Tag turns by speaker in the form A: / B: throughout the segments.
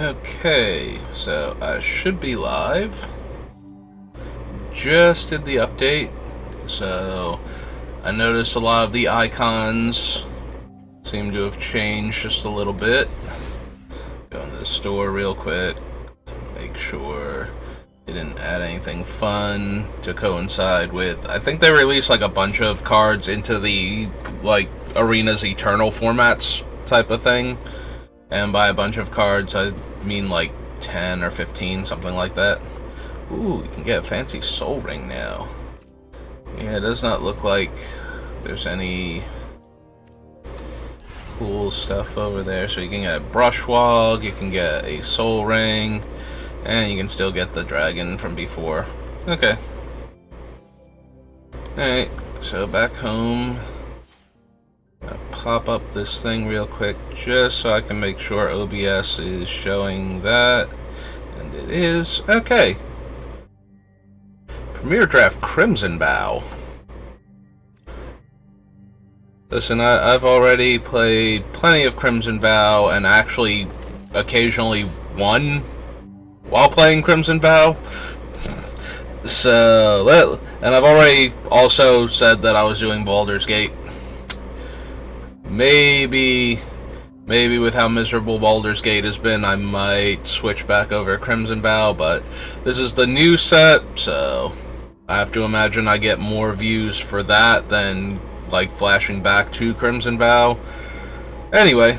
A: Okay, so I should be live. Just did the update, so I noticed a lot of the icons seem to have changed just a little bit. Go into the store real quick, make sure they didn't add anything fun to coincide with. I think they released like a bunch of cards into the like Arena's Eternal formats type of thing. And by a bunch of cards, I mean like 10 or 15, something like that. Ooh, you can get a fancy soul ring now. Yeah, it does not look like there's any cool stuff over there. So you can get a brush wog, you can get a soul ring, and you can still get the dragon from before. Okay. Alright, so back home. Pop up this thing real quick just so I can make sure OBS is showing that, and it is. Okay. Premier Draft Crimson Vow. Listen, I've already played plenty of Crimson Vow and actually occasionally won while playing Crimson Vow. So, and I've already also said that I was doing Baldur's Gate. Maybe with how miserable Baldur's Gate has been, I might switch back over Crimson Vow, but this is the new set, so I have to imagine I get more views for that than, like, flashing back to Crimson Vow. Anyway,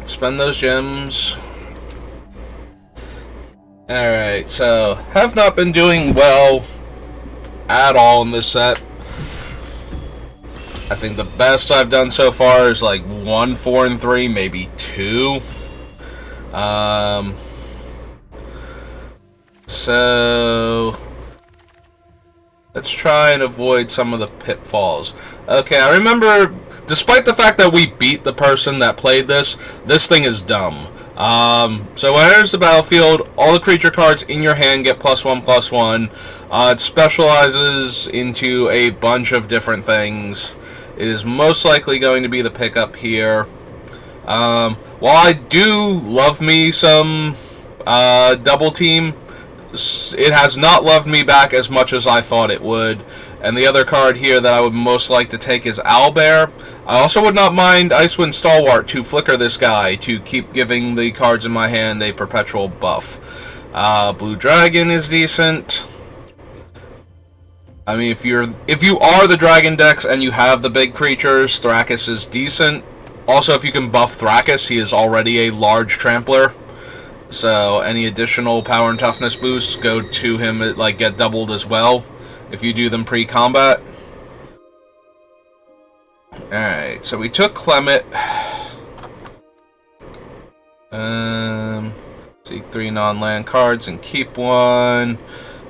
A: spend those gems. Alright, so, have not been doing well at all in this set. I think the best I've done so far is like 1, 4, and 3, maybe 2. So let's try and avoid some of the pitfalls. Okay, I remember, despite the fact that we beat the person that played this thing is dumb. So when it enters the battlefield, all the creature cards in your hand get +1/+1. It specializes into a bunch of different things. It is most likely going to be the pickup here. While I do love me some double team, it has not loved me back as much as I thought it would. And the other card here that I would most like to take is Owlbear. I also would not mind Icewind Stalwart to flicker this guy to keep giving the cards in my hand a perpetual buff. Blue Dragon is decent. I mean, if you are the Dragon decks and you have the big creatures, Thrakkus is decent. Also, if you can buff Thrakkus, he is already a large trampler. So any additional power and toughness boosts go to him, like, get doubled as well if you do them pre-combat. Alright, so we took Clement. Seek 3 non-land cards and keep 1.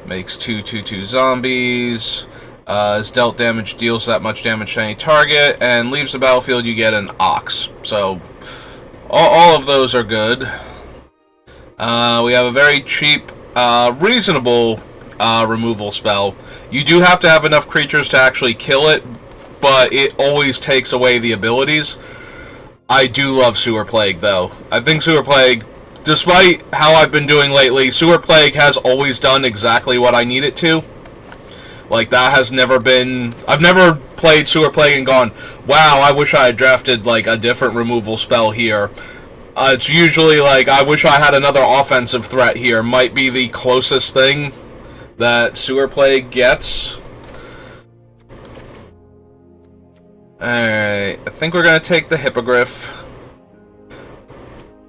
A: Makes 2/2/2 zombies. As dealt damage, deals that much damage to any target, and leaves the battlefield, you get an Ox. So, all of those are good. We have a very cheap, reasonable removal spell. You do have to have enough creatures to actually kill it, but it always takes away the abilities. I do love Sewer Plague, though. I think Sewer Plague, despite how I've been doing lately, Sewer Plague has always done exactly what I need it to. Like, that has never been... I've never played Sewer Plague and gone, wow, I wish I had drafted, like, a different removal spell here. It's usually like, I wish I had another offensive threat here. Might be the closest thing that Sewer Plague gets. Alright, I think we're going to take the Hippogriff.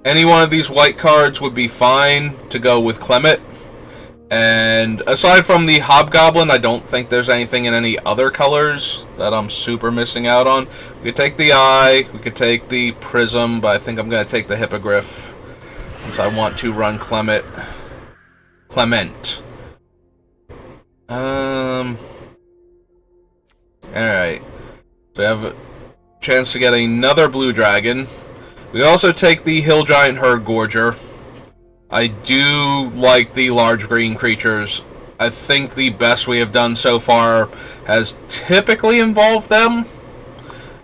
A: Any one of these white cards would be fine to go with Clement. And aside from the Hobgoblin, I don't think there's anything in any other colors that I'm super missing out on. We could take the Eye, we could take the Prism, but I think I'm going to take the Hippogriff since I want to run Clement. Alright. So we have a chance to get another Blue Dragon. We also take the Hill Giant Herd Gorger. I do like the large green creatures. I think the best we have done so far has typically involved them.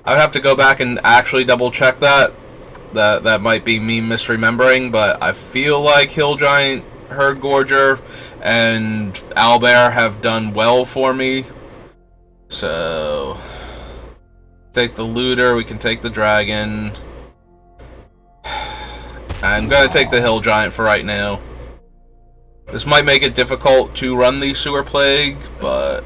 A: I would have to go back and actually double check that. That might be me misremembering, but I feel like Hill Giant, Herd Gorger, and Owlbear have done well for me. So, take the Looter, we can take the Dragon. I'm gonna take the Hill Giant for right now. This might make it difficult to run the Sewer Plague, but...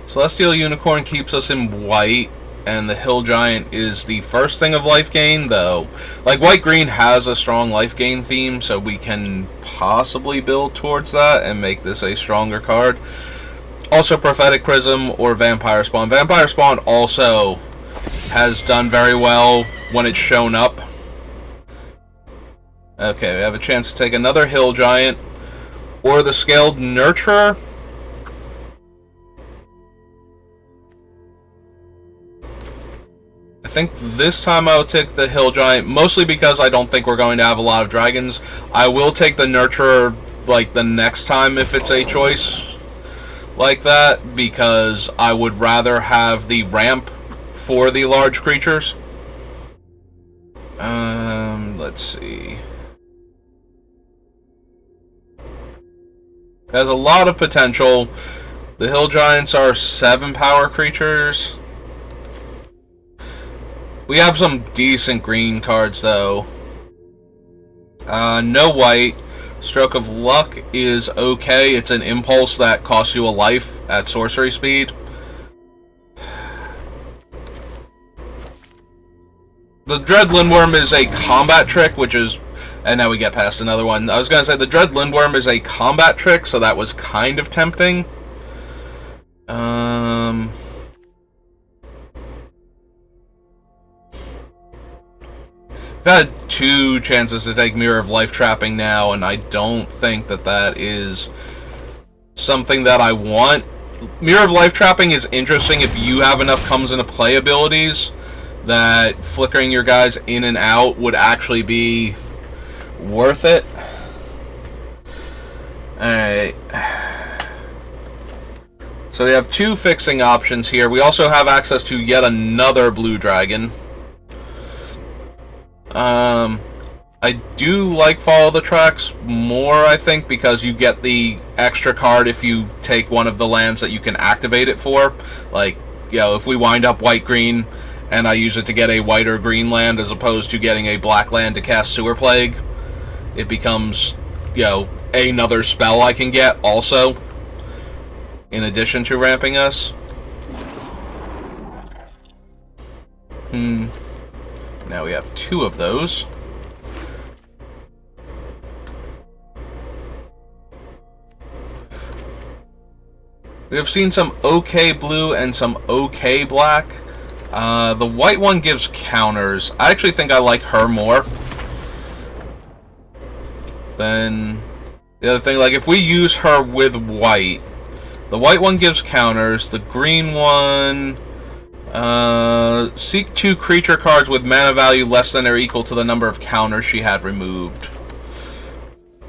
A: Celestial Unicorn keeps us in white, and the Hill Giant is the first thing of life gain, though. Like, white-green has a strong life gain theme, so we can possibly build towards that and make this a stronger card. Also, Prophetic Prism or Vampire Spawn. Vampire Spawn also has done very well when it's shown up. Okay, we have a chance to take another Hill Giant or the Scaled Nurturer. I think this time I will take the Hill Giant, mostly because I don't think we're going to have a lot of dragons. I will take the Nurturer, like, the next time if it's a choice like that, because I would rather have the ramp for the large creatures. Let's see. It has a lot of potential. The Hill Giants are 7 power creatures. We have some decent green cards, though. No white. Stroke of Luck is okay. It's an impulse that costs you a life at sorcery speed. The Dread Lindworm is a combat trick, which is... And now we get past another one. I was going to say, the Dread Lindworm is a combat trick, so that was kind of tempting. I've had 2 chances to take Mirror of Life Trapping now, and I don't think that that is something that I want. Mirror of Life Trapping is interesting if you have enough comes into play abilities that flickering your guys in and out would actually be worth it. Alright. So we have 2 fixing options here. We also have access to yet another blue dragon. I do like Follow the Tracks more, I think, because you get the extra card if you take one of the lands that you can activate it for. Like, you know, if we wind up white-green and I use it to get a white or green land as opposed to getting a black land to cast Sewer Plague, it becomes, you know, another spell I can get also, in addition to ramping us. Now we have 2 of those. We have seen some okay blue and some okay black. The white one gives counters. I actually think I like her more than the other thing. Like, if we use her with white, the white one gives counters. The green one... seek 2 creature cards with mana value less than or equal to the number of counters she had removed.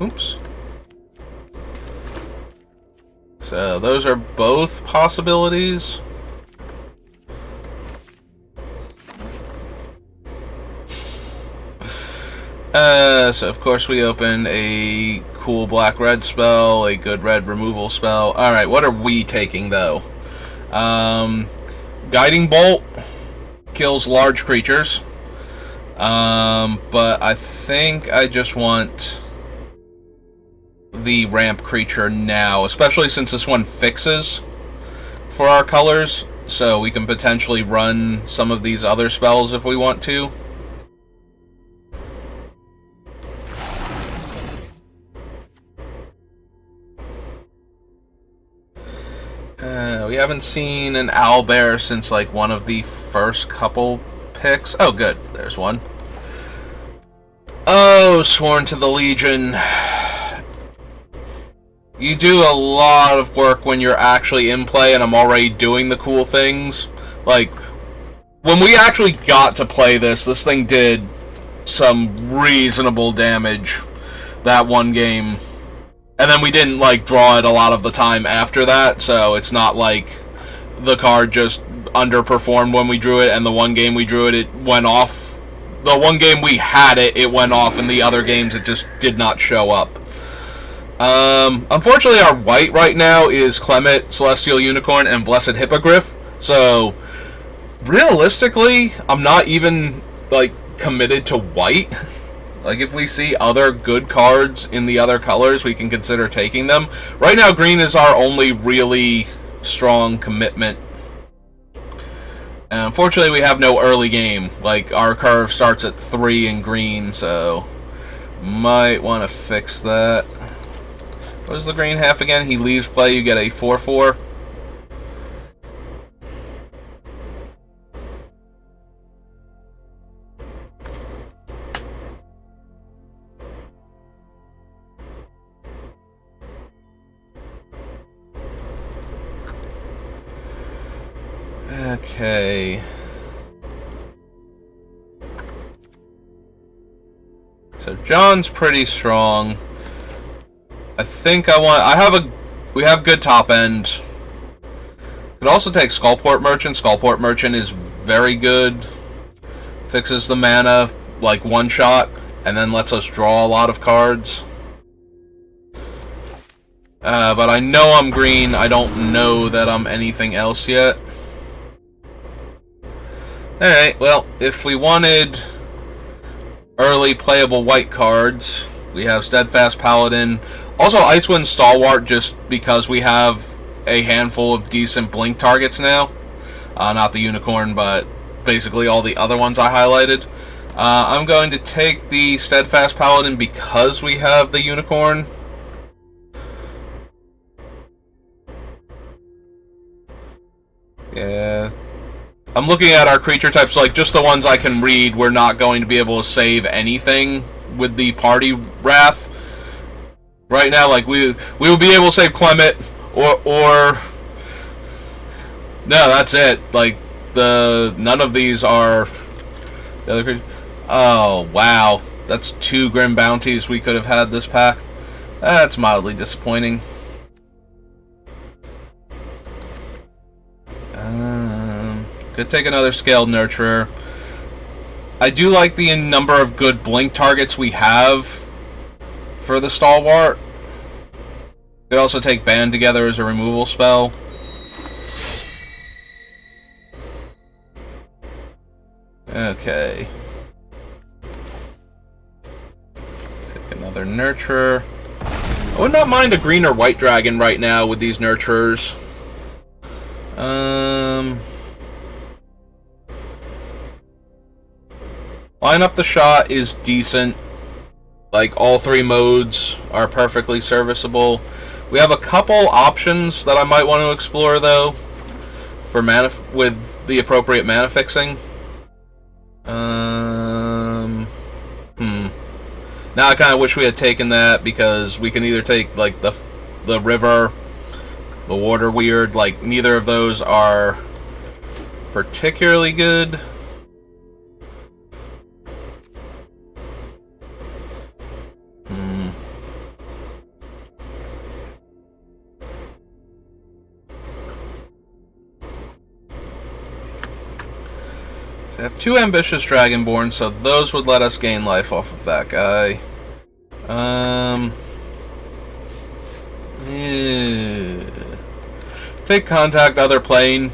A: Oops. So those are both possibilities. So of course we open a cool black-red spell, a good red removal spell. Alright, what are we taking though? Guiding Bolt kills large creatures, but I think I just want the ramp creature now, especially since this one fixes for our colors, so we can potentially run some of these other spells if we want to. We haven't seen an owlbear since, like, one of the first couple picks. Oh, good. There's one. Oh, Sworn to the Legion. You do a lot of work when you're actually in play, and I'm already doing the cool things. Like, when we actually got to play this, this thing did some reasonable damage that one game. And then we didn't, like, draw it a lot of the time after that, so it's not like the card just underperformed when we drew it, and the one game we drew it, it went off. The one game we had it, it went off, and the other games it just did not show up. Unfortunately, our white right now is Clement, Celestial Unicorn, and Blessed Hippogriff, so realistically, I'm not even, like, committed to white. Like, if we see other good cards in the other colors, we can consider taking them. Right now, green is our only really strong commitment. And unfortunately, we have no early game. Like, our curve starts at 3 in green, so might want to fix that. What does the green have again? He leaves play, you get a 4/4. Okay. So John's pretty strong. I think we have good top end. Could also take Skullport Merchant. Skullport Merchant is very good. Fixes the mana, like, one shot, and then lets us draw a lot of cards. But I know I'm green. I don't know that I'm anything else yet. Alright, well, if we wanted early playable white cards, we have Steadfast Paladin. Also, Icewind Stalwart, just because we have a handful of decent blink targets now. Not the Unicorn, but basically all the other ones I highlighted. I'm going to take the Steadfast Paladin because we have the Unicorn. Yeah. I'm looking at our creature types, like, just the ones I can read. We're not going to be able to save anything with the Party Wrath. Right now, like, we will be able to save Clement, or... No, that's it. Like, none of these are... The other creatures. Oh, wow. That's 2 Grim Bounties we could have had this pack. That's mildly disappointing. Could take another Scaled Nurturer. I do like the number of good blink targets we have for the Stalwart. Could also take Band Together as a removal spell. Okay. Take another Nurturer. I would not mind a green or white dragon right now with these Nurturers. Line Up the Shot is decent. Like, all 3 modes are perfectly serviceable. We have a couple options that I might want to explore, though, for mana with the appropriate mana fixing. Now I kind of wish we had taken that, because we can either take, like, the river, the water weird. Like, neither of those are particularly good. We have 2 Ambitious Dragonborn, so those would let us gain life off of that guy. Yeah. Take Contact, Other Plane.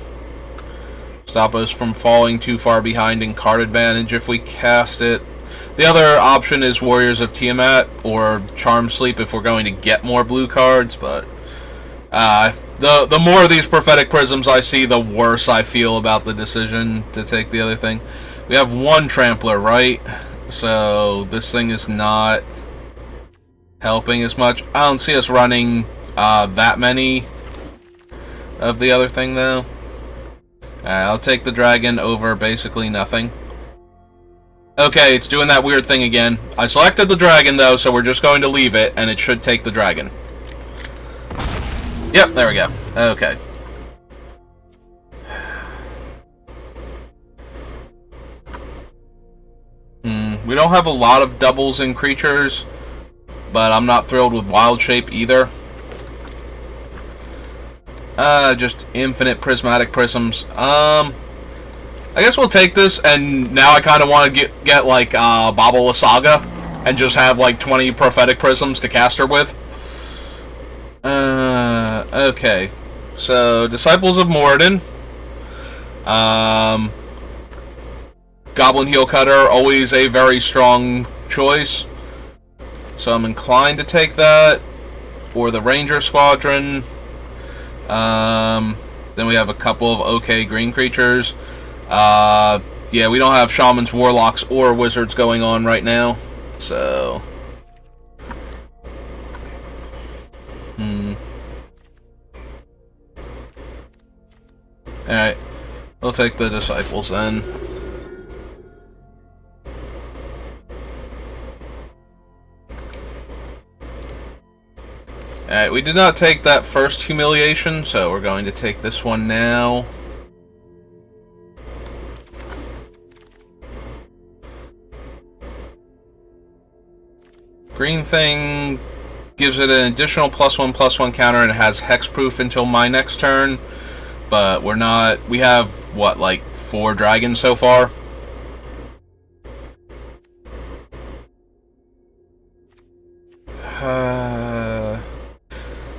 A: Stop us from falling too far behind in card advantage if we cast it. The other option is Warriors of Tiamat, or Charm Sleep if we're going to get more blue cards, but... the more of these Prophetic Prisms I see, the worse I feel about the decision to take the other thing. We have 1 Trampler, right? So this thing is not helping as much. I don't see us running that many of the other thing, though. I'll take the dragon over basically nothing. Okay, it's doing that weird thing again. I selected the dragon, though, so we're just going to leave it, and it should take the dragon. Yep, there we go. Okay. We don't have a lot of doubles in creatures, but I'm not thrilled with Wild Shape either. Just infinite prismatic prisms. I guess we'll take this, and now I kind of want to get like Baba Saga, and just have like 20 prophetic prisms to cast her with. Okay. So, Disciples of Moradin. Goblin Heel Cutter, always a very strong choice. So I'm inclined to take that. For the Ranger Squadron. Then we have a couple of okay green creatures. Yeah, we don't have Shamans, Warlocks, or Wizards going on right now. So... Alright. We'll take the Disciples then. Alright, we did not take that first humiliation, so we're going to take this one now. Green thing gives it an additional +1/+1 counter and it has hexproof until my next turn. But we're not... We have, what, like 4 dragons so far?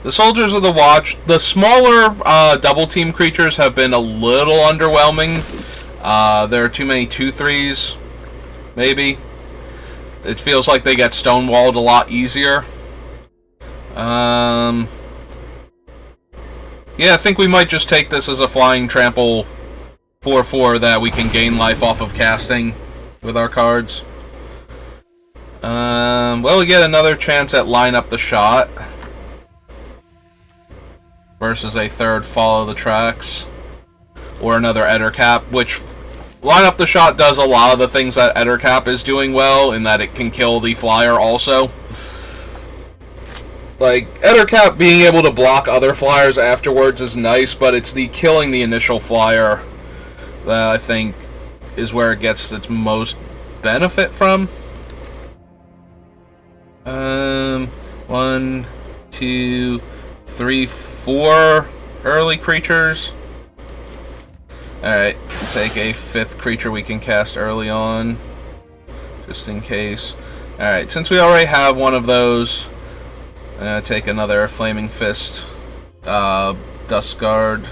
A: The Soldiers of the Watch, the smaller double team creatures have been a little underwhelming. There are too many 2/3s, maybe. It feels like they get stonewalled a lot easier. Yeah, I think we might just take this as a flying trample 4/4 that we can gain life off of casting with our cards. Well, we get another chance at Line Up the Shot versus a third Follow the Tracks or another Ettercap, which Line Up the Shot does a lot of the things that Ettercap is doing well, in that it can kill the flyer also. Like, Ettercap being able to block other flyers afterwards is nice, but it's the killing the initial flyer that I think is where it gets its most benefit from. 1, 2, 3, 4 early creatures. Alright, take a 5th creature we can cast early on, just in case. Alright, since we already have one of those, I'm going to take another Flaming Fist, Dust Guard.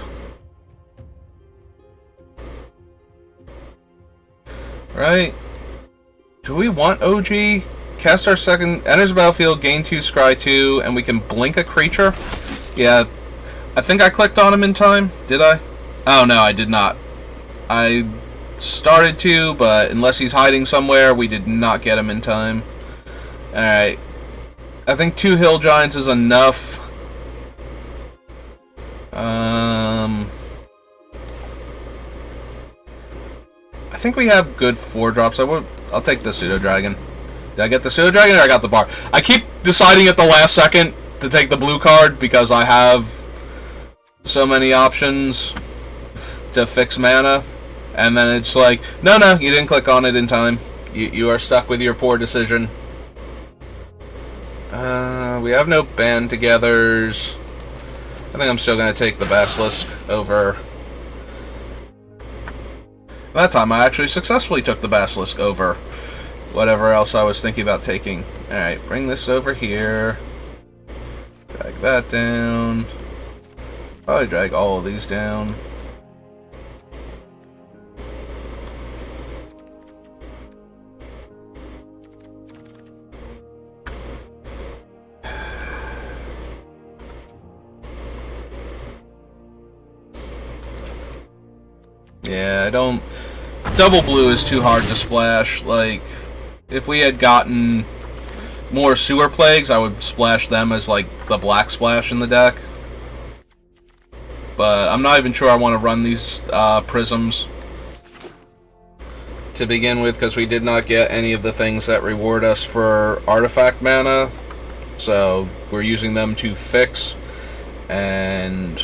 A: Right. Do we want OG? Cast our second, enters the battlefield, gain 2, scry 2, and we can blink a creature? Yeah, I think I clicked on him in time. Did I? Oh no, I did not. I started to, but unless he's hiding somewhere, we did not get him in time. Alright. I think 2 Hill Giants is enough. I think we have good 4-drops. I'll take the Pseudo Dragon. Did I get the Pseudo Dragon or I got the Bar? I keep deciding at the last second to take the blue card because I have so many options to fix mana. And then it's like, no, you didn't click on it in time. You are stuck with your poor decision. We have no band togethers. I think I'm still going to take the Basilisk over. That time I actually successfully took the Basilisk over whatever else I was thinking about taking. Alright, bring this over here. Drag that down. Probably drag all of these down. Yeah, I don't... Double blue is too hard to splash. Like, if we had gotten more Sewer Plagues, I would splash them as, like, the black splash in the deck. But I'm not even sure I want to run these prisms to begin with, because we did not get any of the things that reward us for artifact mana. So, we're using them to fix. And...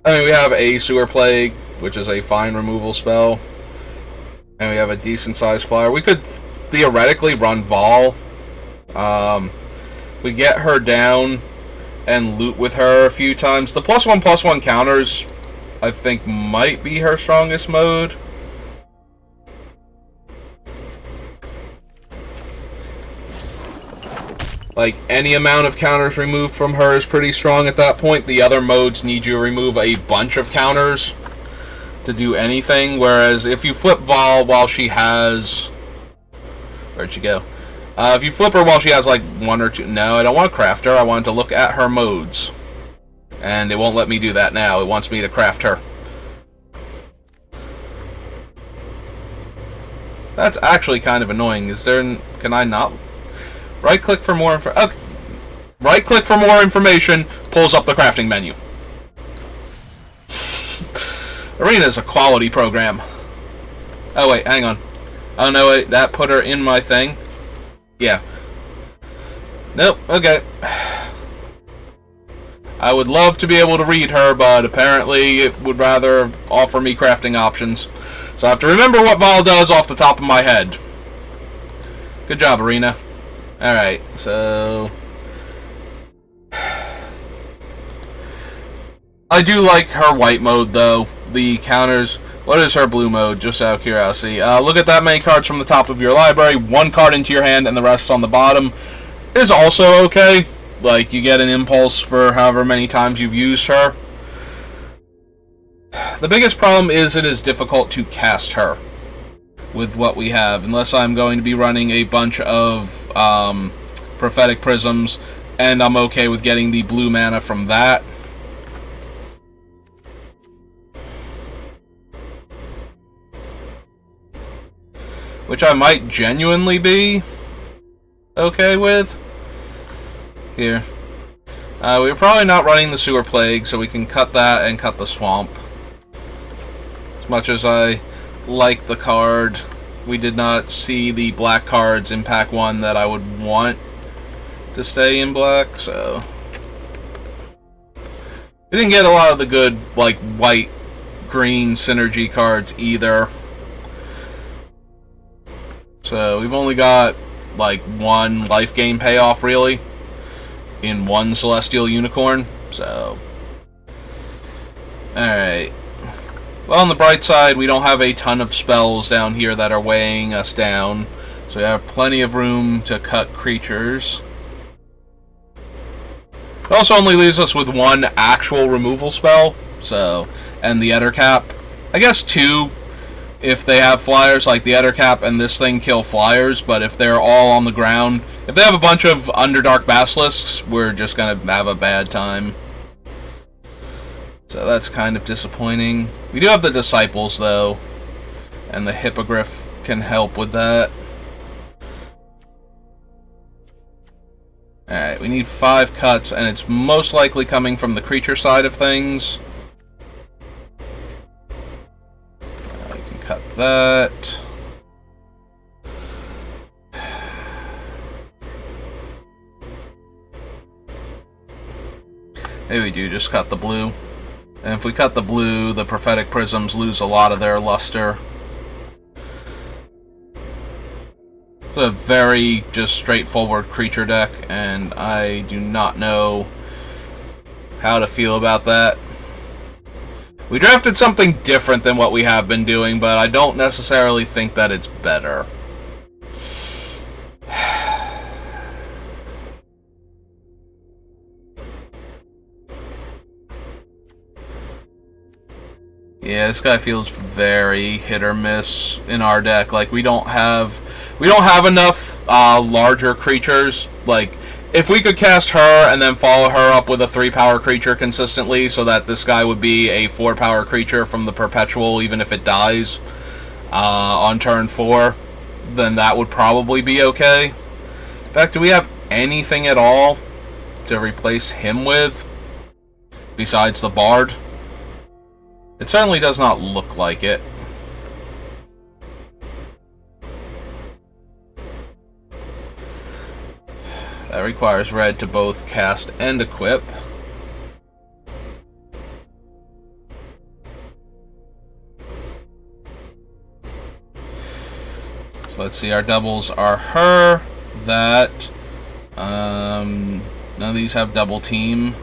A: I mean, we have a Sewer Plague, which is a fine removal spell. And we have a decent sized flyer. We could theoretically run Vol. We get her down and loot with her a few times. The +1/+1 counters, I think, might be her strongest mode. Like, any amount of counters removed from her is pretty strong at that point. The other modes need you to remove a bunch of counters to do anything, whereas if you flip Vol while she has... Where'd she go? If you flip her while she has like one or two... No, I don't want to craft her. I want to look at her modes. And it won't let me do that now. It wants me to craft her. That's actually kind of annoying. Is there... Can I not... Right-click for more info... Okay. Right-click for more information. Pulls up the crafting menu. Arena is a quality program. Oh, wait. Hang on. Oh, no, wait. That put her in my thing. Yeah. Nope. Okay. I would love to be able to read her, but apparently it would rather offer me crafting options. So I have to remember what Vol does off the top of my head. Good job, Arena. Alright, so... I do like her white mode, though. The counters... What is her blue mode, just out of curiosity? Look at that many cards from the top of your library, one card into your hand, and the rest on the bottom. Is also okay. Like, you get an impulse for however many times you've used her. The biggest problem is it is difficult to cast her with what we have, unless I'm going to be running a bunch of prophetic prisms, and I'm okay with getting the blue mana from that. Which I might genuinely be okay with. Here. We're probably not running the Sewer Plague, so we can cut that and cut the Swamp. As much as I like the card, we did not see the black cards in Pack 1 that I would want to stay in black, so... We didn't get a lot of the good, like, white-green synergy cards either. So, we've only got, like, one life gain payoff, really, in one Celestial Unicorn, so... Alright. Well, on the bright side, we don't have a ton of spells down here that are weighing us down, so we have plenty of room to cut creatures. It also only leaves us with one actual removal spell, so... And the Ettercap. I guess two... If they have flyers, like the Ettercap and this thing kill flyers, but if they're all on the ground, if they have a bunch of Underdark Basilisks, we're just gonna have a bad time. So that's kind of disappointing. We do have the Disciples, though, and the Hippogriff can help with that. Alright, we need 5 cuts, and it's most likely coming from the creature side of things. Cut that. Maybe we do just cut the blue. And if we cut the blue, the Prophetic Prisms lose a lot of their luster. It's a very just straightforward creature deck, and I do not know how to feel about that. We drafted something different than what we have been doing, but I don't necessarily think that it's better. Yeah, this guy feels very hit or miss in our deck. Like, we don't have enough larger creatures. Like, if we could cast her and then follow her up with a 3-power creature consistently so that this guy would be a 4-power creature from the Perpetual even if it dies on turn 4, then that would probably be okay. In fact, do we have anything at all to replace him with besides the Bard? It certainly does not look like it. That requires red to both cast and equip. So let's see, our doubles are her, that, none of these have double team,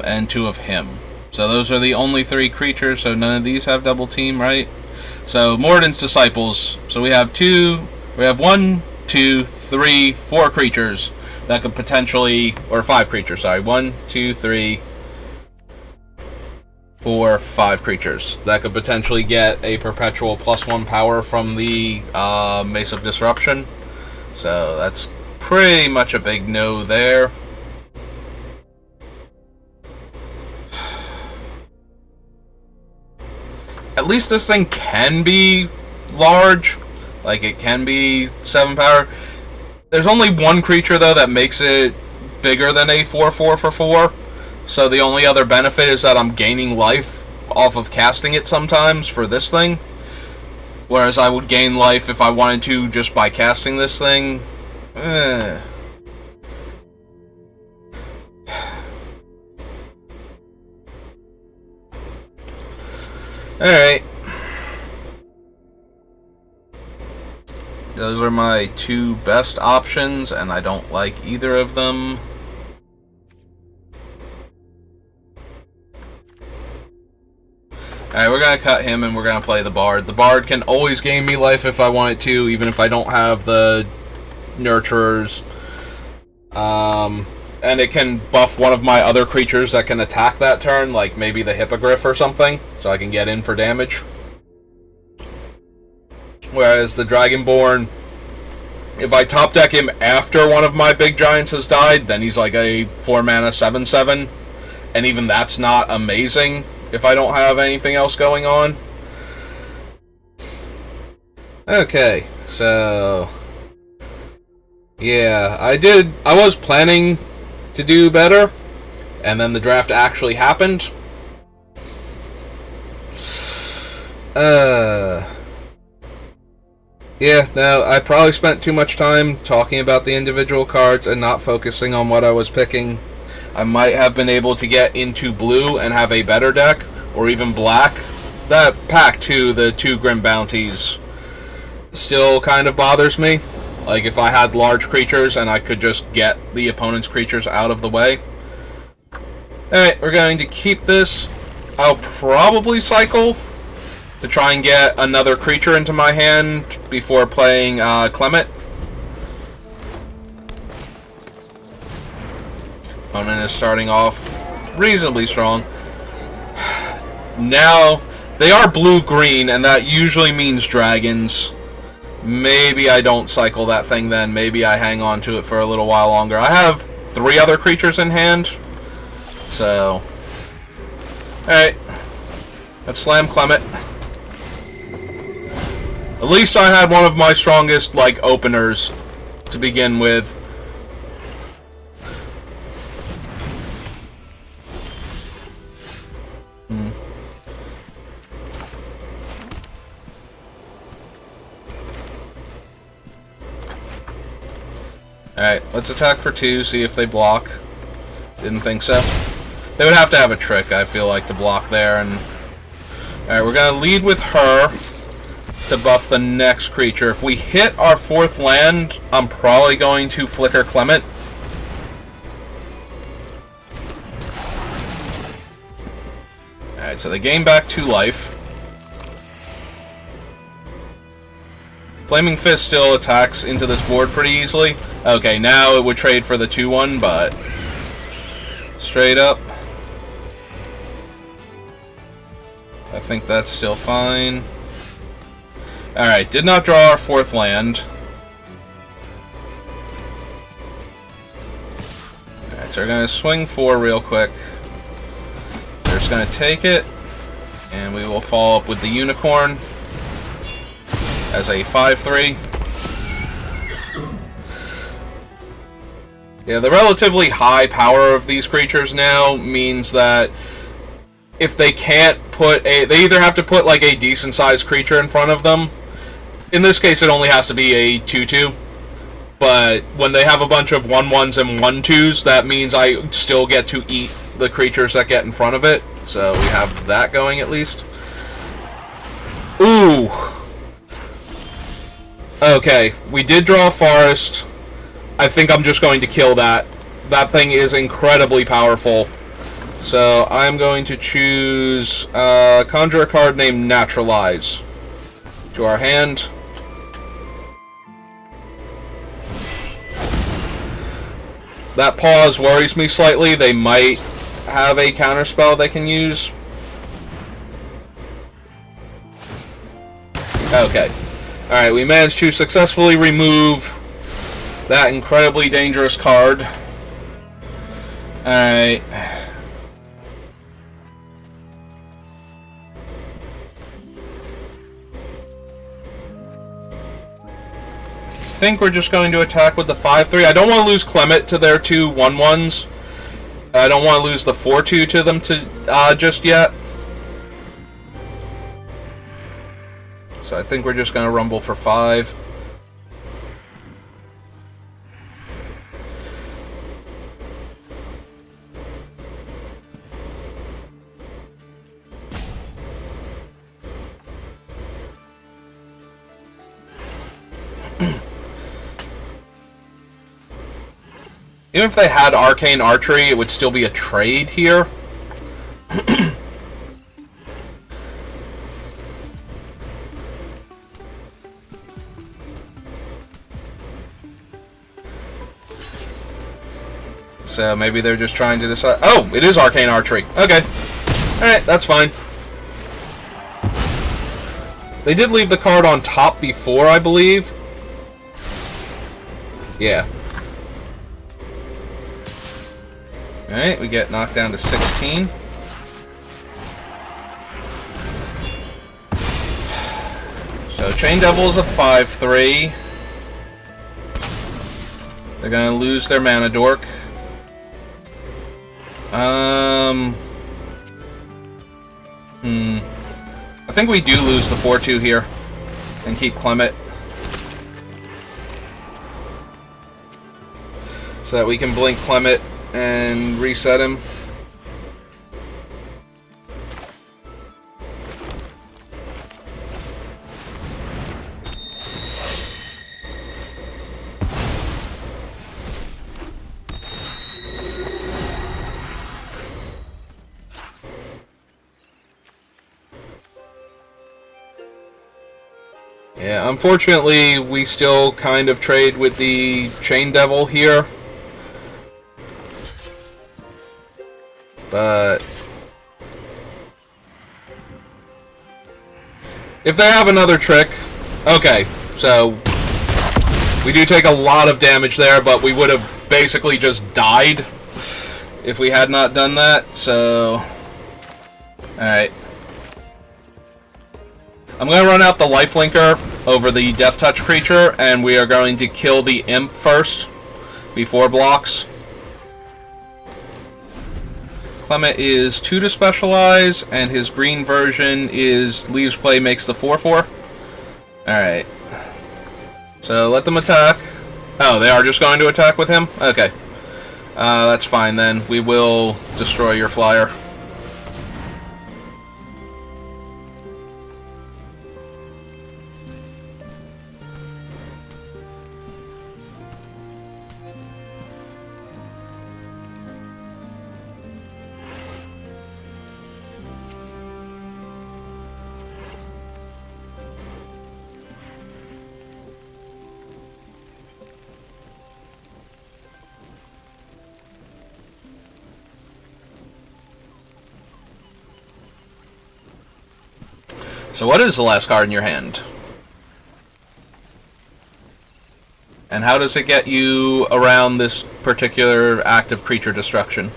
A: and 2 of him. So those are the only 3 creatures, so none of these have double team, right? So Mordin's Disciples, so we have 1, 2, 3, 4 creatures that could potentially, or 5 creatures, sorry, 1, 2, 3, 4, 5 creatures that could potentially get a perpetual +1 power from the Mace of Disruption. So that's pretty much a big no there. At least this thing can be large. Like, it can be 7 power. There's only 1 creature, though, that makes it bigger than a 4/4 for 4. So the only other benefit is that I'm gaining life off of casting it sometimes for this thing. Whereas I would gain life if I wanted to just by casting this thing. Alright. Those are my 2 best options, and I don't like either of them. Alright, we're going to cut him and we're going to play the Bard. The Bard can always gain me life if I want it to, even if I don't have the Nurturers. And it can buff one of my other creatures that can attack that turn, like maybe the Hippogriff or something, so I can get in for damage. Whereas the Dragonborn, if I top deck him after one of my big giants has died, then he's like a 4-mana 7/7, and even that's not amazing if I don't have anything else going on. Okay, so yeah, I was planning to do better, and then the draft actually happened. Yeah, no, I probably spent too much time talking about the individual cards and not focusing on what I was picking. I might have been able to get into blue and have a better deck, or even black. That pack too, the 2 Grim Bounties, still kind of bothers me. Like, if I had large creatures and I could just get the opponent's creatures out of the way. Alright, we're going to keep this. I'll probably cycle to try and get another creature into my hand before playing Clement. Opponent is starting off reasonably strong. Now, they are blue-green, and that usually means dragons. Maybe I don't cycle that thing then. Maybe I hang on to it for a little while longer. I have 3 other creatures in hand. So, alright. Let's slam Clement. At least I had one of my strongest, like, openers to begin with. Alright, let's attack for 2, see if they block. Didn't think so. They would have to have a trick, I feel like, to block there. And alright, we're going to lead with her to buff the next creature. If we hit our 4th land, I'm probably going to flicker Clement. Alright, so they gain back 2 life. Flaming Fist still attacks into this board pretty easily. Okay, now it would trade for the 2/1, but straight up, I think that's still fine. Alright, did not draw our 4th land. Alright, so we're going to swing 4 real quick. We're just going to take it, and we will follow up with the Unicorn as a 5/3. Yeah, the relatively high power of these creatures now means that if they can't put they either have to put like a decent sized creature in front of them. In this case, it only has to be a 2/2. But when they have a bunch of 1/1s and 1/2s, that means I still get to eat the creatures that get in front of it. So we have that going at least. Ooh. Okay, we did draw a forest. I think I'm just going to kill that. That thing is incredibly powerful. So I'm going to choose conjure a card named Naturalize to our hand. That pause worries me slightly. They might have a counterspell they can use. Okay. Alright, we managed to successfully remove that incredibly dangerous card. Alright. I think we're just going to attack with the 5-3. I don't want to lose Clement to their two 1-1s. I don't want to lose the 4-2 to them just yet. So I think we're just going to rumble for 5. Even if they had Arcane Archery, it would still be a trade here. So maybe they're just trying to decide... Oh, it is Arcane Archery. Okay. Alright, that's fine. They did leave the card on top before, I believe. Yeah. Alright, we get knocked down to 16. So Chain Devil is a 5-3. They're gonna lose their Mana Dork. I think we do lose the 4-2 here and keep Clement. So that we can blink Clement and reset him. Yeah, unfortunately, we still kind of trade with the Chain Devil here. But if they have another trick... Okay, so we do take a lot of damage there, but we would have basically just died if we had not done that, so... Alright. I'm going to run out the Lifelinker over the Death Touch creature, and we are going to kill the Imp first, before blocks. Clement is 2 to specialize, and his green version is Leaves Play makes the 4-4. Alright. So let them attack. Oh, they are just going to attack with him? Okay. That's fine then. We will destroy your flyer. So what is the last card in your hand? And how does it get you around this particular active creature destruction?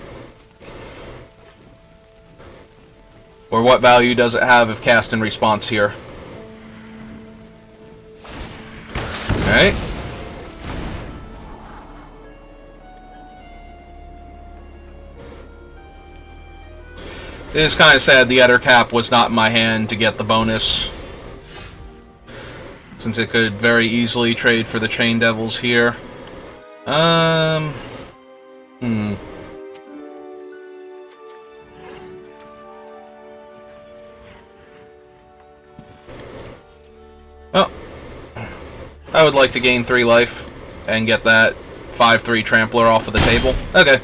A: Or what value does it have if cast in response here? Alright. It is kind of sad the Ether Cap was not in my hand to get the bonus, since it could very easily trade for the Chain Devils here. I would like to gain 3 life and get that 5/3 trampler off of the table. Okay.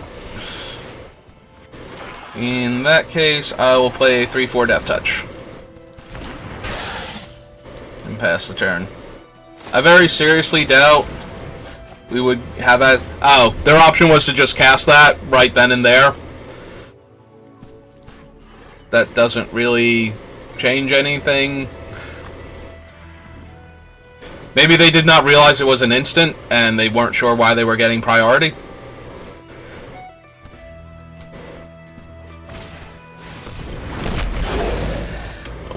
A: In that case, I will play a 3/4 Death Touch. And pass the turn. I very seriously doubt we would have that. Oh, their option was to just cast that right then and there. That doesn't really change anything. Maybe they did not realize it was an instant, and they weren't sure why they were getting priority.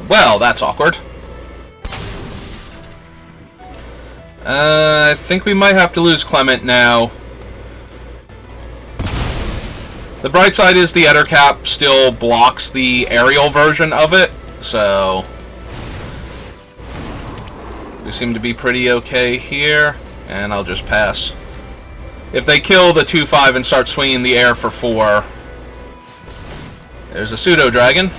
A: Well, that's awkward. I think we might have to lose Clement now. The bright side is the Ettercap still blocks the aerial version of it, so we seem to be pretty okay here, and I'll just pass. If they kill the 2/5 and start swinging the air for 4, there's a pseudo dragon.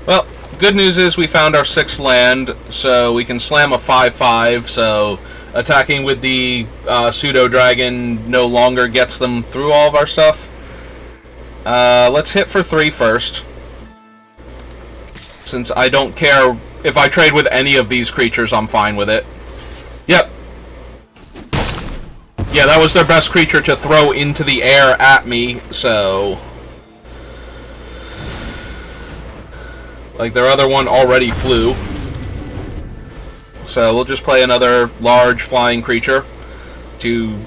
A: Well, good news is we found our 6th land, so we can slam a 5/5, so attacking with the pseudo dragon no longer gets them through all of our stuff. Let's hit for 3 first, since I don't care if I trade with any of these creatures. I'm fine with it. Yep. Yeah, that was their best creature to throw into the air at me, so like, their other one already flew. So we'll just play another large flying creature to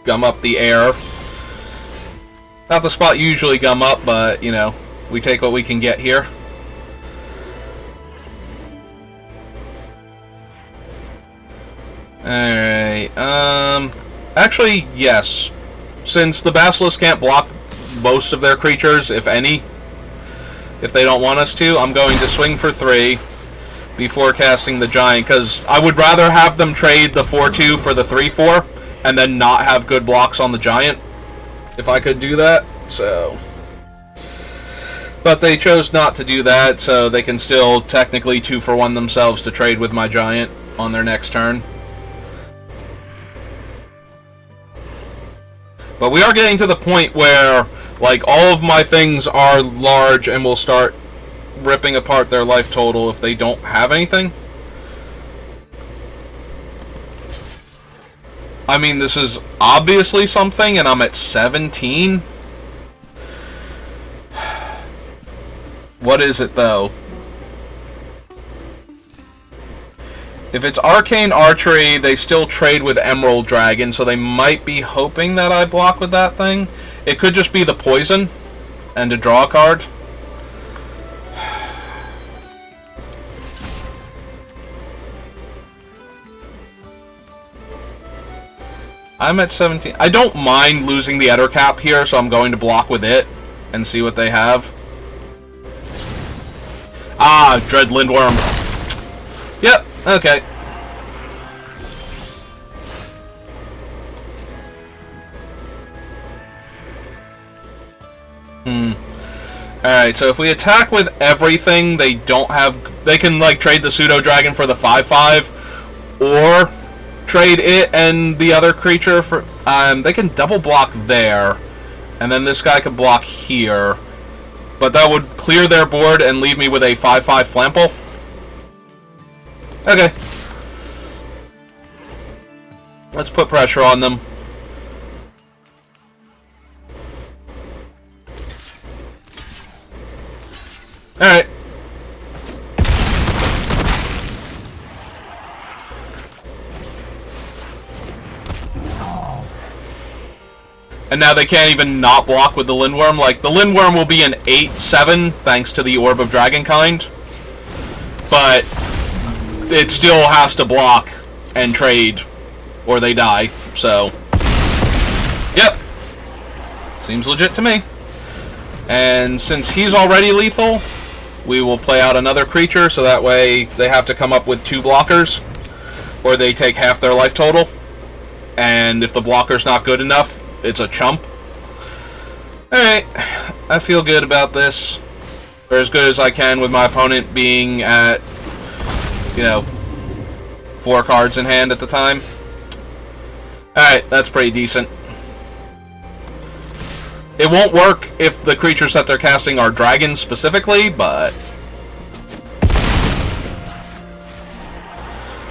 A: gum up the air. Not the spot you usually gum up, but, you know, we take what we can get here. Alright, actually, yes. Since the Basilisk can't block most of their creatures, if any, if they don't want us to, I'm going to swing for 3 before casting the Giant, because I would rather have them trade the 4/2 for the 3/4 and then not have good blocks on the Giant, if I could do that, so. But they chose not to do that, so they can still technically 2-for-1 themselves to trade with my Giant on their next turn. But we are getting to the point where, like, all of my things are large and will start ripping apart their life total if they don't have anything. I mean, this is obviously something, and I'm at 17. What is it, though? If it's Arcane Archery, they still trade with Emerald Dragon, so they might be hoping that I block with that thing. It could just be the poison and to draw a card. I'm at 17. I don't mind losing the Ettercap here, so I'm going to block with it and see what they have. Ah, Dread Lindworm. Yep, okay. Alright, so if we attack with everything, they don't have... They can, like, trade the Pseudo Dragon for the 5/5, or trade it and the other creature for... they can double block there, and then this guy could block here. But that would clear their board and leave me with a 5/5 Flample. Okay. Let's put pressure on them. Alright. And now they can't even not block with the Lindworm. Like, the Lindworm will be an 8/7 thanks to the Orb of Dragonkind. But it still has to block and trade, or they die. So, yep. Seems legit to me. And since he's already lethal, we will play out another creature, so that way they have to come up with 2 blockers, or they take half their life total. And if the blocker's not good enough, it's a chump. Alright, I feel good about this. or as good as I can with my opponent being at, 4 cards in hand at the time. Alright, that's pretty decent. It won't work if the creatures that they're casting are dragons specifically, but...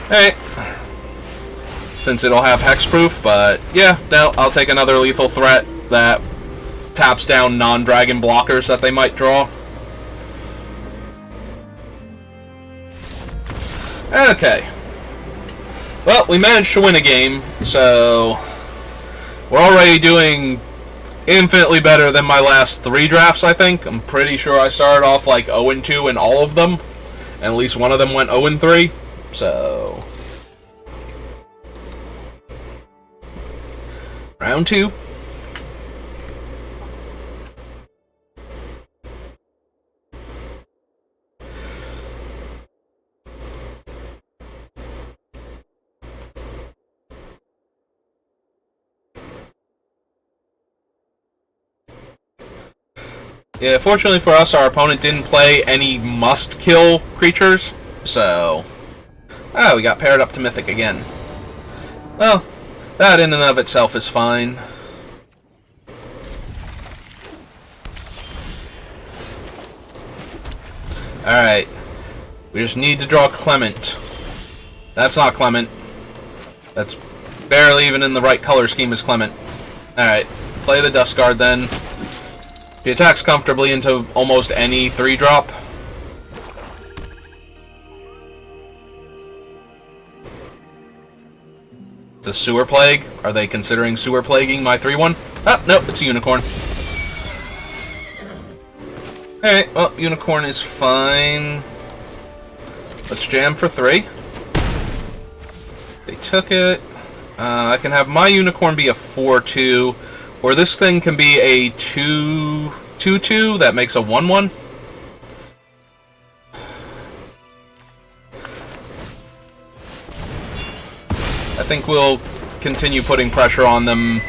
A: Alright. Since it'll have hexproof, but yeah, no, I'll take another lethal threat that taps down non-dragon blockers that they might draw. Okay. Well, we managed to win a game, so we're already doing infinitely better than my last 3 drafts, I think. I'm pretty sure I started off like 0-2 in all of them, and at least one of them went 0-3, so... Round 2. Yeah, fortunately for us, our opponent didn't play any must-kill creatures, so... we got paired up to Mythic again. Well, that in and of itself is fine. Alright. We just need to draw Clement. That's not Clement. That's barely even in the right color scheme as Clement. Alright. Play the Dust Guard then. He attacks comfortably into almost any 3-drop. The Sewer Plague? Are they considering Sewer Plaguing my 3-1? Ah, no, it's a Unicorn. Alright, well, Unicorn is fine. Let's jam for 3. They took it. I can have my Unicorn be a 4-2. Or this thing can be a 2-2 that makes a 1-1. I think we'll continue putting pressure on them.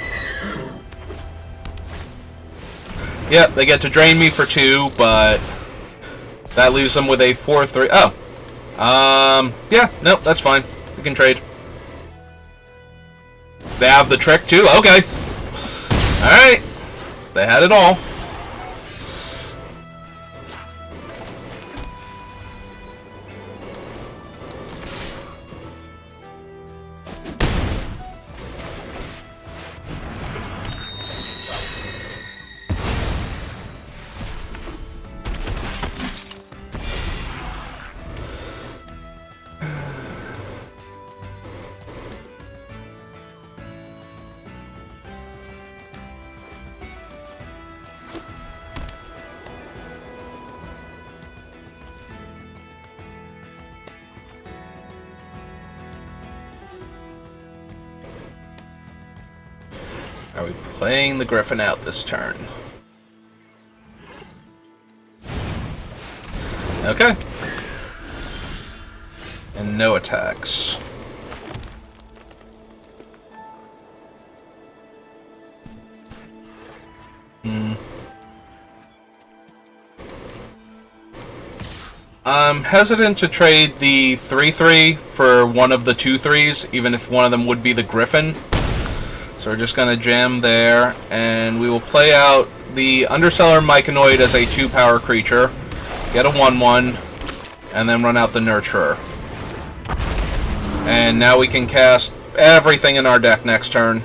A: Yep, they get to drain me for 2, but that leaves them with a 4-3. Oh. Yeah, no, that's fine. We can trade. They have the trick too? Okay. Alright. They had it all. Are we playing the Griffin out this turn? Okay. And no attacks. I'm hesitant to trade the 3-3 for one of the 2-3s, even if one of them would be the Griffin. So we're just going to jam there, and we will play out the Underseller Myconoid as a 2-power creature, get a 1-1, and then run out the Nurturer. And now we can cast everything in our deck next turn.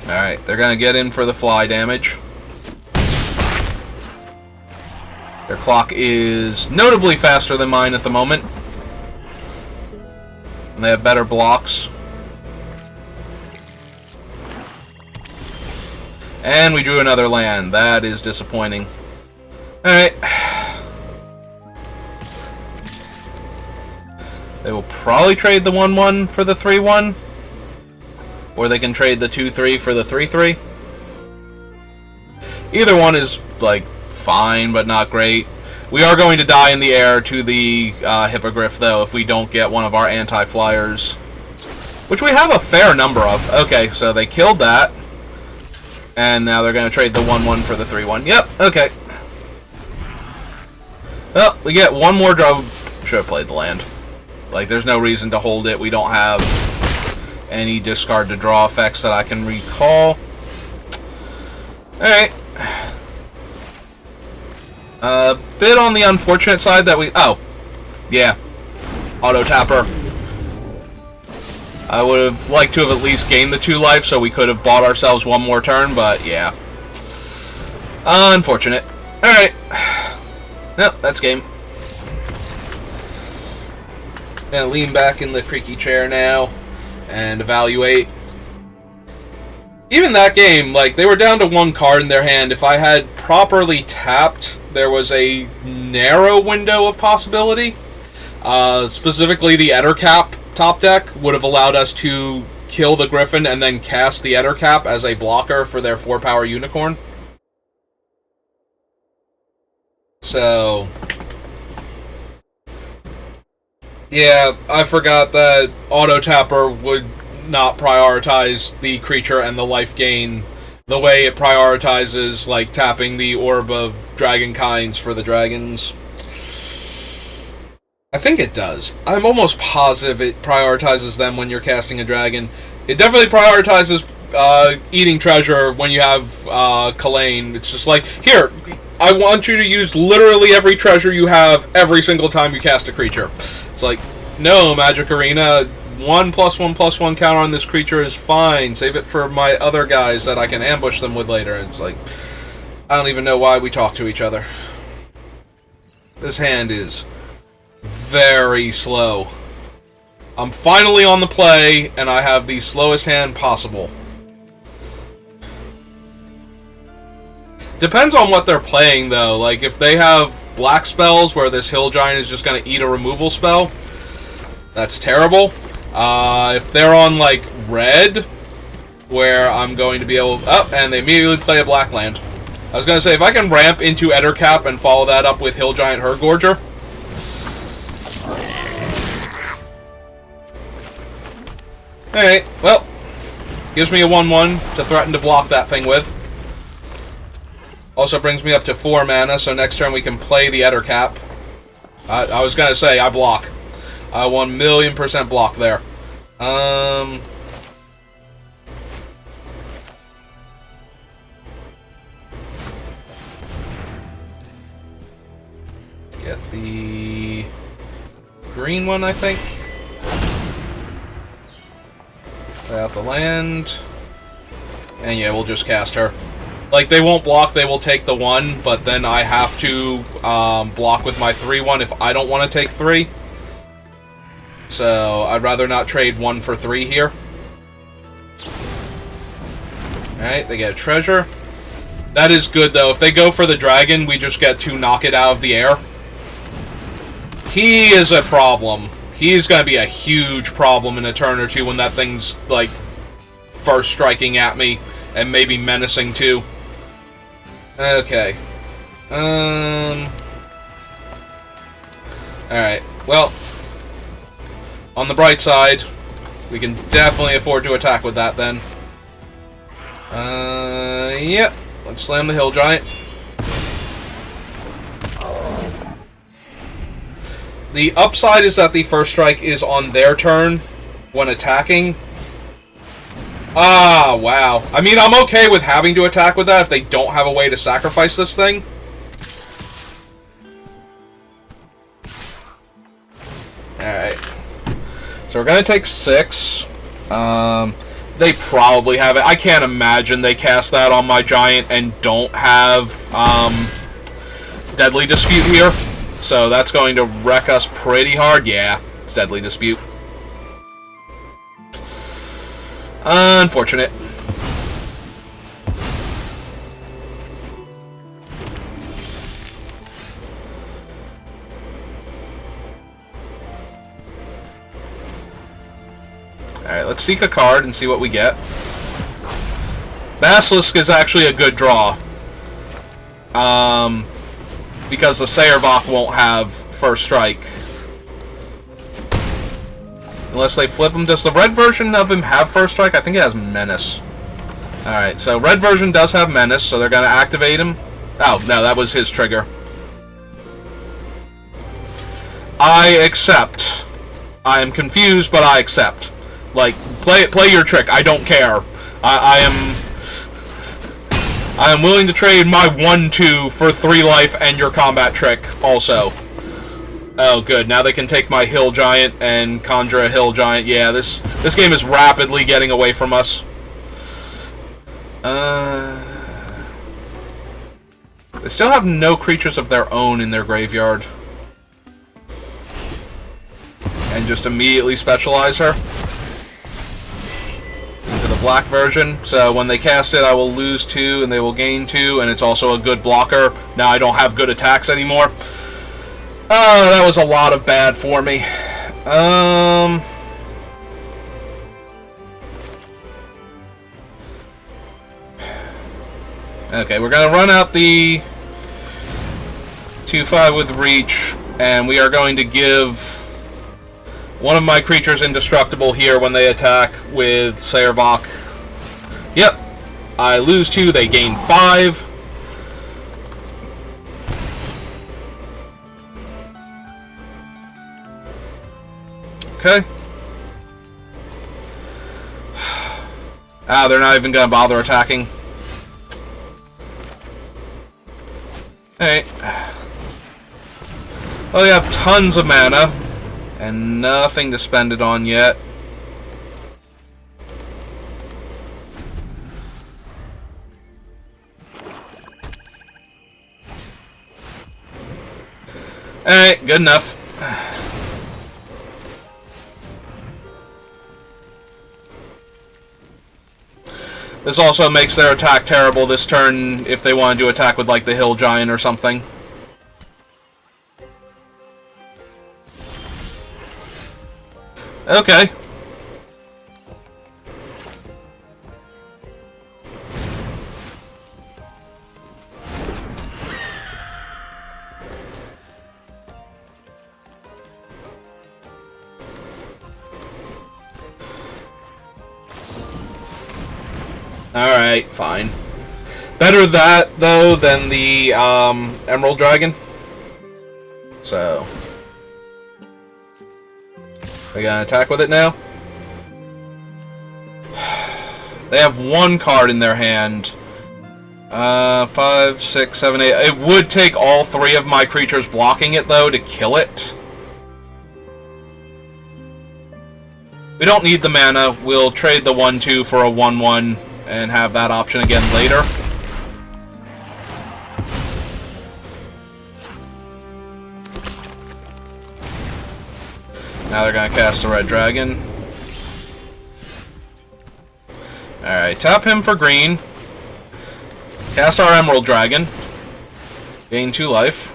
A: Alright, they're going to get in for the fly damage. Their clock is notably faster than mine at the moment. And they have better blocks. And we drew another land. That is disappointing. Alright. They will probably trade the 1-1 for the 3-1. Or they can trade the 2-3 for the 3-3. Either one is, like, fine, but not great. We are going to die in the air to the Hippogriff, though, if we don't get one of our anti-flyers. Which we have a fair number of. Okay, so they killed that. And now they're going to trade the 1-1 for the 3-1. Yep, okay. Well, we get one more draw. Should have played the land. Like, there's no reason to hold it. We don't have any discard to draw effects that I can recall. Alright. A bit on the unfortunate side that we... Oh. Yeah. Auto-tapper. I would have liked to have at least gained the 2 life, so we could have bought ourselves one more turn, but yeah. Unfortunate. Alright. Nope, that's game. Gonna lean back in the creaky chair now and evaluate. Even that game, like, they were down to 1 card in their hand. If I had properly tapped, there was a narrow window of possibility. Specifically, the Ettercap top deck would have allowed us to kill the Griffin and then cast the Ettercap as a blocker for their 4-power Unicorn. So... yeah, I forgot that Auto-Tapper would not prioritize the creature and the life gain the way it prioritizes, like, tapping the Orb of Dragonkinds for the dragons. I think it does. I'm almost positive it prioritizes them when you're casting a dragon. It definitely prioritizes eating treasure when you have Kalain. It's just like, here, I want you to use literally every treasure you have every single time you cast a creature. It's like, no, Magic Arena, 1+1/+1 counter on this creature is fine. Save it for my other guys that I can ambush them with later. It's like, I don't even know why we talk to each other. This hand is very slow. I'm finally on the play, and I have the slowest hand possible. Depends on what they're playing, though. Like, if they have black spells where this Hill Giant is just going to eat a removal spell, that's terrible. If they're on, like, red, where I'm going to be able... oh, and they immediately play a black land. I was going to say, if I can ramp into Ettercap and follow that up with Hill Giant Herdgorger... alright, well, gives me a 1-1 to threaten to block that thing with. Also brings me up to 4 mana, so next turn we can play the Ettercap. I was gonna say, I block. I 1,000,000% block there. Get the green one, I think. Play out the land. And yeah, we'll just cast her. Like, they won't block, they will take the 1, but then I have to block with my 3-1 if I don't want to take 3. So, I'd rather not trade 1 for 3 here. Alright, they get a treasure. That is good, though. If they go for the dragon, we just get to knock it out of the air. He is a problem. He's going to be a huge problem in a turn or two when that thing's, like, first striking at me, and maybe menacing, too. Okay. Alright, well, on the bright side, we can definitely afford to attack with that, then. Yep. Let's slam the Hill Giant. The upside is that the first strike is on their turn when attacking. Ah, wow. I mean, I'm okay with having to attack with that if they don't have a way to sacrifice this thing. Alright. So we're going to take 6. They probably have it. I can't imagine they cast that on my giant and don't have Deadly Dispute here. So that's going to wreck us pretty hard. Yeah, it's Deadly Dispute. Unfortunate. Alright, let's seek a card and see what we get. Basilisk is actually a good draw. Because the Sayervok won't have first strike. Unless they flip him. Does the red version of him have first strike? I think it has Menace. Alright, so red version does have Menace, so they're going to activate him. Oh, no, that was his trigger. I accept. I am confused, but I accept. Like, play your trick. I don't care. I am willing to trade my 1-2 for 3 life and your combat trick also. Oh, good. Now they can take my Hill Giant and conjure a Hill Giant. Yeah, this game is rapidly getting away from us. They still have no creatures of their own in their graveyard. And just immediately specialize her into the black version. So when they cast it, I will lose 2 and they will gain 2, and it's also a good blocker. Now I don't have good attacks anymore. Oh, that was a lot of bad for me. Okay, we're going to run out the 2/5 with Reach, and we are going to give one of my creatures indestructible here when they attack with Sayervok. Yep. I lose 2, they gain 5. Okay. Ah, they're not even going to bother attacking. Alright. Well, we have tons of mana, and nothing to spend it on yet. Alright, good enough. This also makes their attack terrible this turn if they wanted to attack with, like, the Hill Giant or something. Okay. Alright, fine. Better that, though, than the Emerald Dragon. So. They gonna attack with it now? They have 1 card in their hand. 5, 6, 7, 8. It would take all 3 of my creatures blocking it, though, to kill it. We don't need the mana. We'll trade the 1-2 for a 1-1 and have that option again later. Now they're going to cast the Red Dragon. Alright, tap him for green. Cast our Emerald Dragon. Gain 2 life.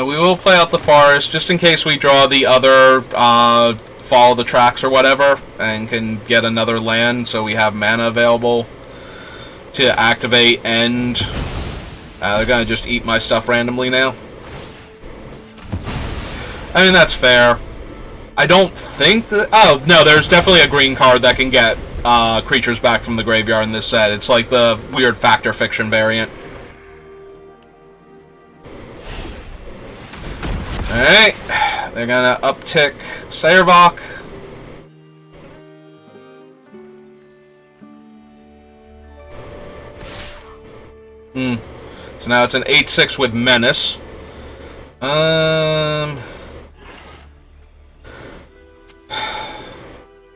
A: We will play out the forest just in case we draw the other follow the tracks or whatever and can get another land so we have mana available to activate and they're gonna just eat my stuff randomly now. I mean, that's fair. I don't think that... Oh, no, there's definitely a green card that can get creatures back from the graveyard in this set. It's like the weird Fact or Fiction variant. Alright, they're gonna uptick Sayervok. So now it's an 8/6 with Menace.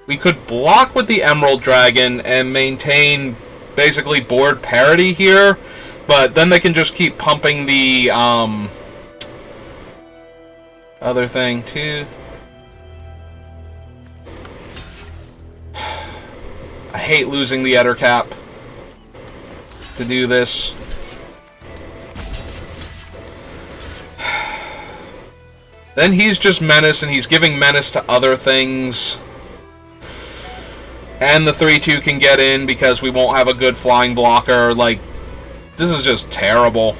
A: We could block with the Emerald Dragon and maintain basically board parity here, but then they can just keep pumping the other thing too. I hate losing the Ettercap to do this. Then he's just Menace, and he's giving Menace to other things. And the 3/2 can get in because we won't have a good flying blocker. Like, this is just terrible.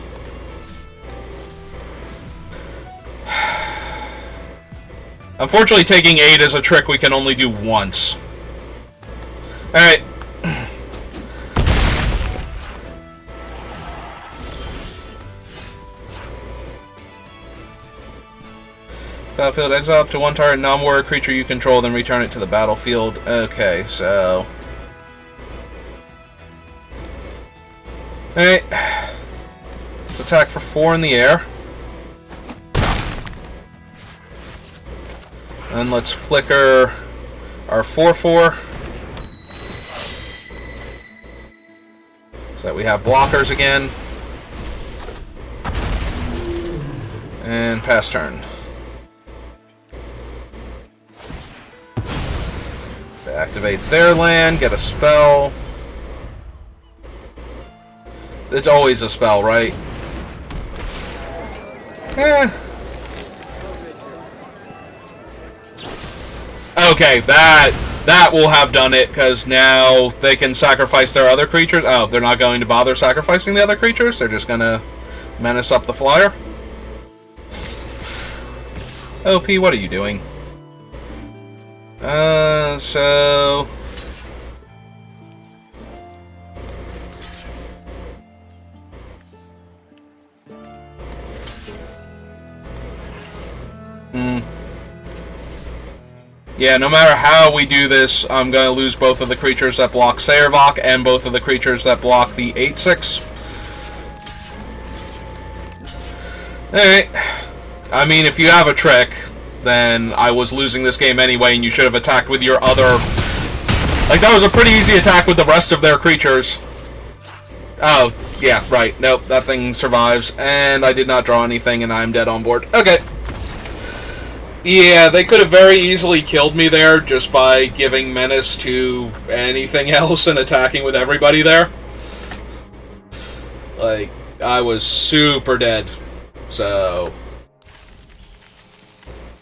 A: Unfortunately, taking 8 is a trick we can only do once. Alright. Battlefield, exile up to one target non-warrior creature you control, then return it to the battlefield. Okay, so... Alright. Let's attack for 4 in the air. And let's flicker our 4/4. So that we have blockers again. And pass turn. Activate their land, get a spell. It's always a spell, right? Okay, that will have done it, because now they can sacrifice their other creatures. Oh, they're not going to bother sacrificing the other creatures? They're just going to menace up the flyer? OP, what are you doing? So... Yeah, no matter how we do this, I'm going to lose both of the creatures that block Sayervok and both of the creatures that block the 8/6. Alright. I mean, if you have a trick, then I was losing this game anyway, and you should have attacked with your other... Like, that was a pretty easy attack with the rest of their creatures. Oh, yeah, right. Nope, that thing survives, and I did not draw anything, and I'm dead on board. Okay. Yeah, they could have very easily killed me there just by giving menace to anything else and attacking with everybody there. Like, I was super dead. So...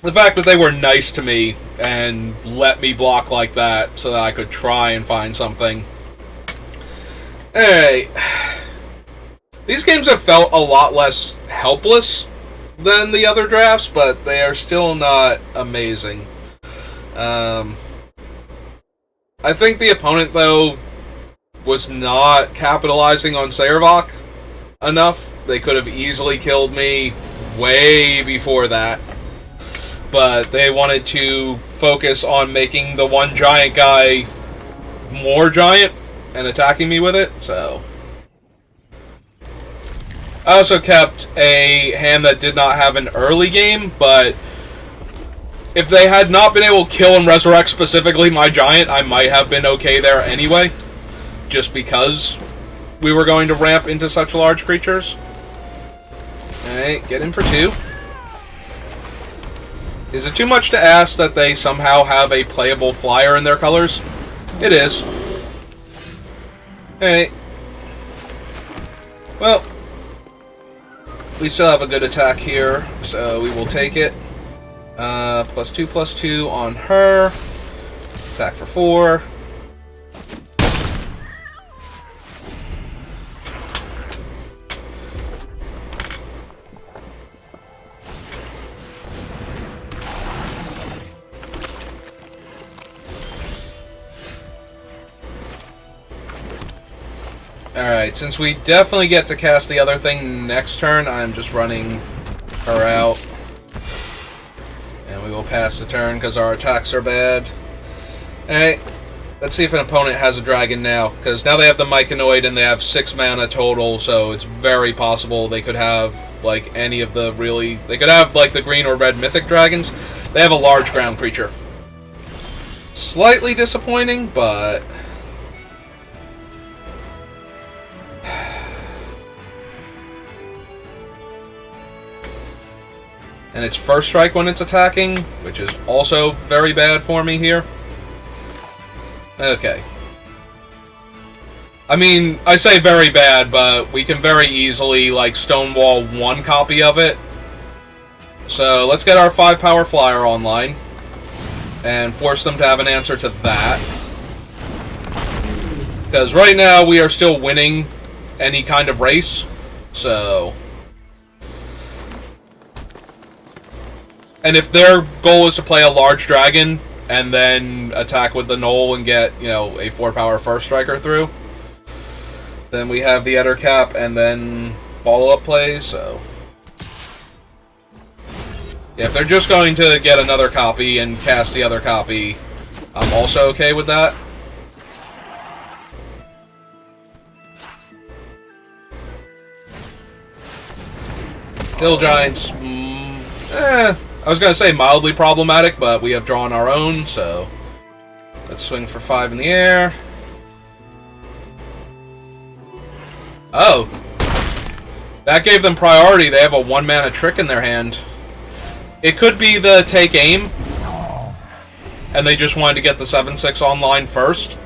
A: The fact that they were nice to me and let me block like that so that I could try and find something. Alright. These games have felt a lot less helpless than the other drafts, but they are still not amazing. I think the opponent, though, was not capitalizing on Sayervok enough. They could have easily killed me way before that. But they wanted to focus on making the one giant guy more giant and attacking me with it, so... I also kept a hand that did not have an early game, but if they had not been able to kill and resurrect specifically my giant, I might have been okay there anyway, just because we were going to ramp into such large creatures. Alright, get in for 2. Is it too much to ask that they somehow have a playable flyer in their colors? It is. Alright. Well, we still have a good attack here, so we will take it. +2/+2 on her. Attack for 4. Alright, since we definitely get to cast the other thing next turn, I'm just running her out. And we will pass the turn because our attacks are bad. Alright, let's see if an opponent has a dragon now, because now they have the Myconoid and they have 6 mana total, so it's very possible they could have, like, any of the really... They could have, like, the green or red mythic dragons. They have a large ground creature. Slightly disappointing, but... And it's first strike when it's attacking, which is also very bad for me here. Okay. I mean, I say very bad, but we can very easily, like, stonewall one copy of it. So, let's get our 5-power flyer online. And force them to have an answer to that. Because right now, we are still winning any kind of race. So... And if their goal is to play a large dragon and then attack with the knoll and get, you know, a 4-power first striker through, then we have the Eder Cap and then follow-up plays, so... Yeah, if they're just going to get another copy and cast the other copy, I'm also okay with that. Hill Giants, I was going to say mildly problematic, but we have drawn our own, so let's swing for 5 in the air. Oh. That gave them priority. They have a 1-mana trick in their hand. It could be the take aim, and they just wanted to get the 7/6 online first.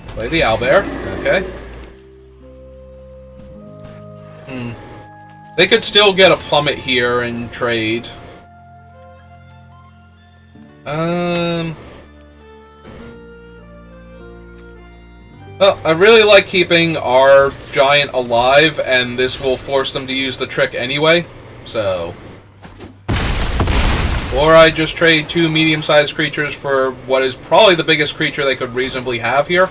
A: Play the owlbear. Okay. They could still get a plummet here and trade. Well, I really like keeping our giant alive, and this will force them to use the trick anyway, so... Or I just trade 2 medium-sized creatures for what is probably the biggest creature they could reasonably have here.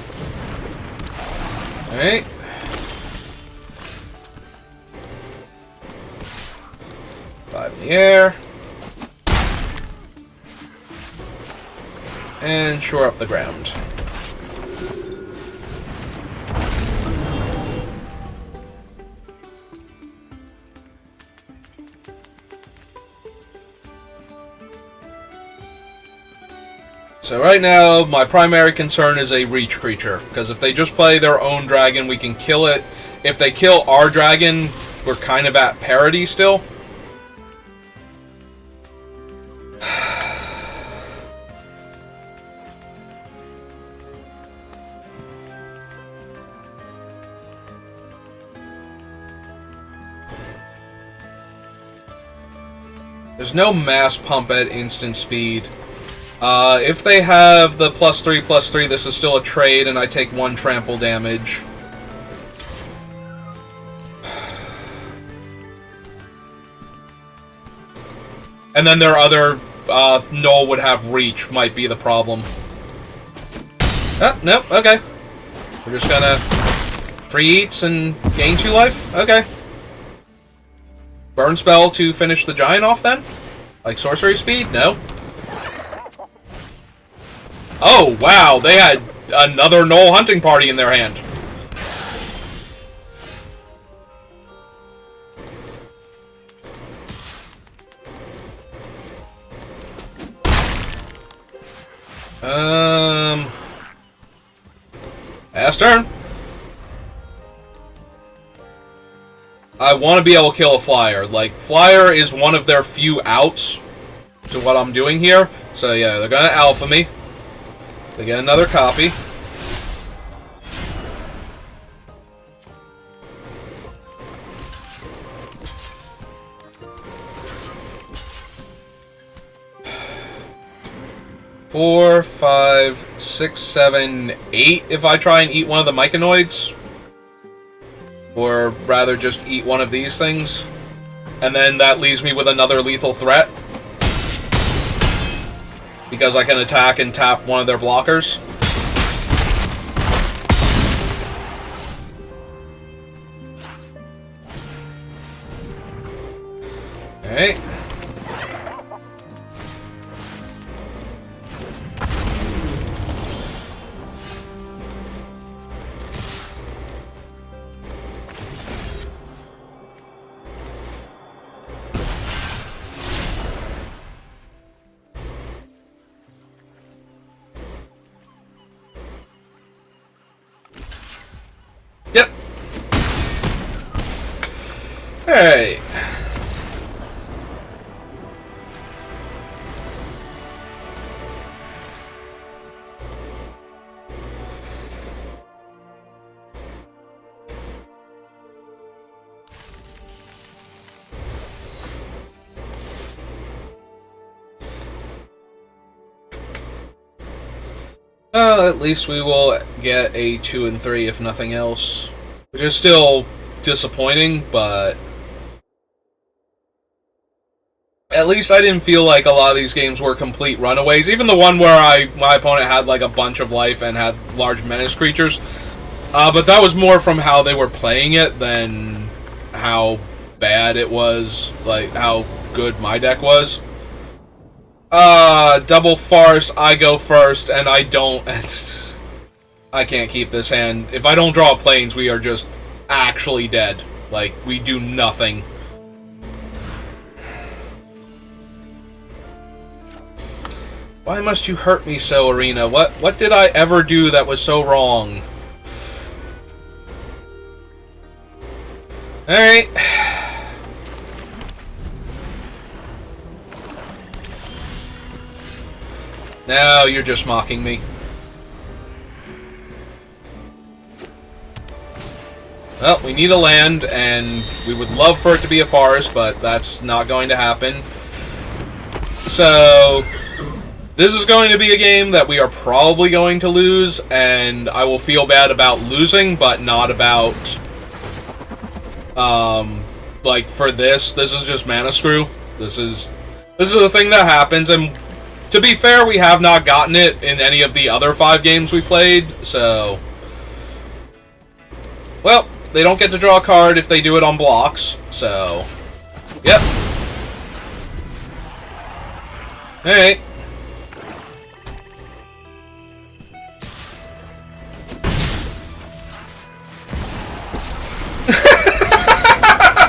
A: Alright. Five in the air. And shore up the ground. So right now, my primary concern is a reach creature, because if they just play their own dragon, we can kill it. If they kill our dragon, we're kind of at parity still. There's no mass pump at instant speed. If they have the +3/+3, this is still a trade, and I take 1 trample damage. And then their other Null would have reach, might be the problem. Oh, nope, okay. We're just gonna free eats and gain 2 life? Okay. Burn spell to finish the giant off then? Like sorcery speed? No. Oh, wow, they had another Null hunting party in their hand. Last turn. I want to be able to kill a flyer. Like, flyer is one of their few outs to what I'm doing here. So yeah, they're gonna alpha me. They get another copy. Four, 5, 6, 7, 8 if I try and eat one of the myconoids. Or rather just eat one of these things. And then that leaves me with another lethal threat. Because I can attack and tap one of their blockers. Alright. Yep. Hey. At least we will get a 2 and 3 if nothing else. which is still disappointing, but at least I didn't feel like a lot of these games were complete runaways. Even the one where my opponent had like a bunch of life and had large menace creatures. But that was more from how they were playing it than how bad it was, like how good my deck was. Double Forest, I go first, and I don't... I can't keep this hand. If I don't draw planes, we are just actually dead. Like, we do nothing. Why must you hurt me so, Arena? What did I ever do that was so wrong? Alright. Now you're just mocking me. Well, we need a land, and we would love for it to be a forest, but that's not going to happen. So, this is going to be a game that we are probably going to lose, and I will feel bad about losing, but not about... like, for this is just mana screw. This is the thing that happens, and to be fair, we have not gotten it in any of the other 5 games we played, so... Well, they don't get to draw a card if they do it on blocks, so... Yep. Alright.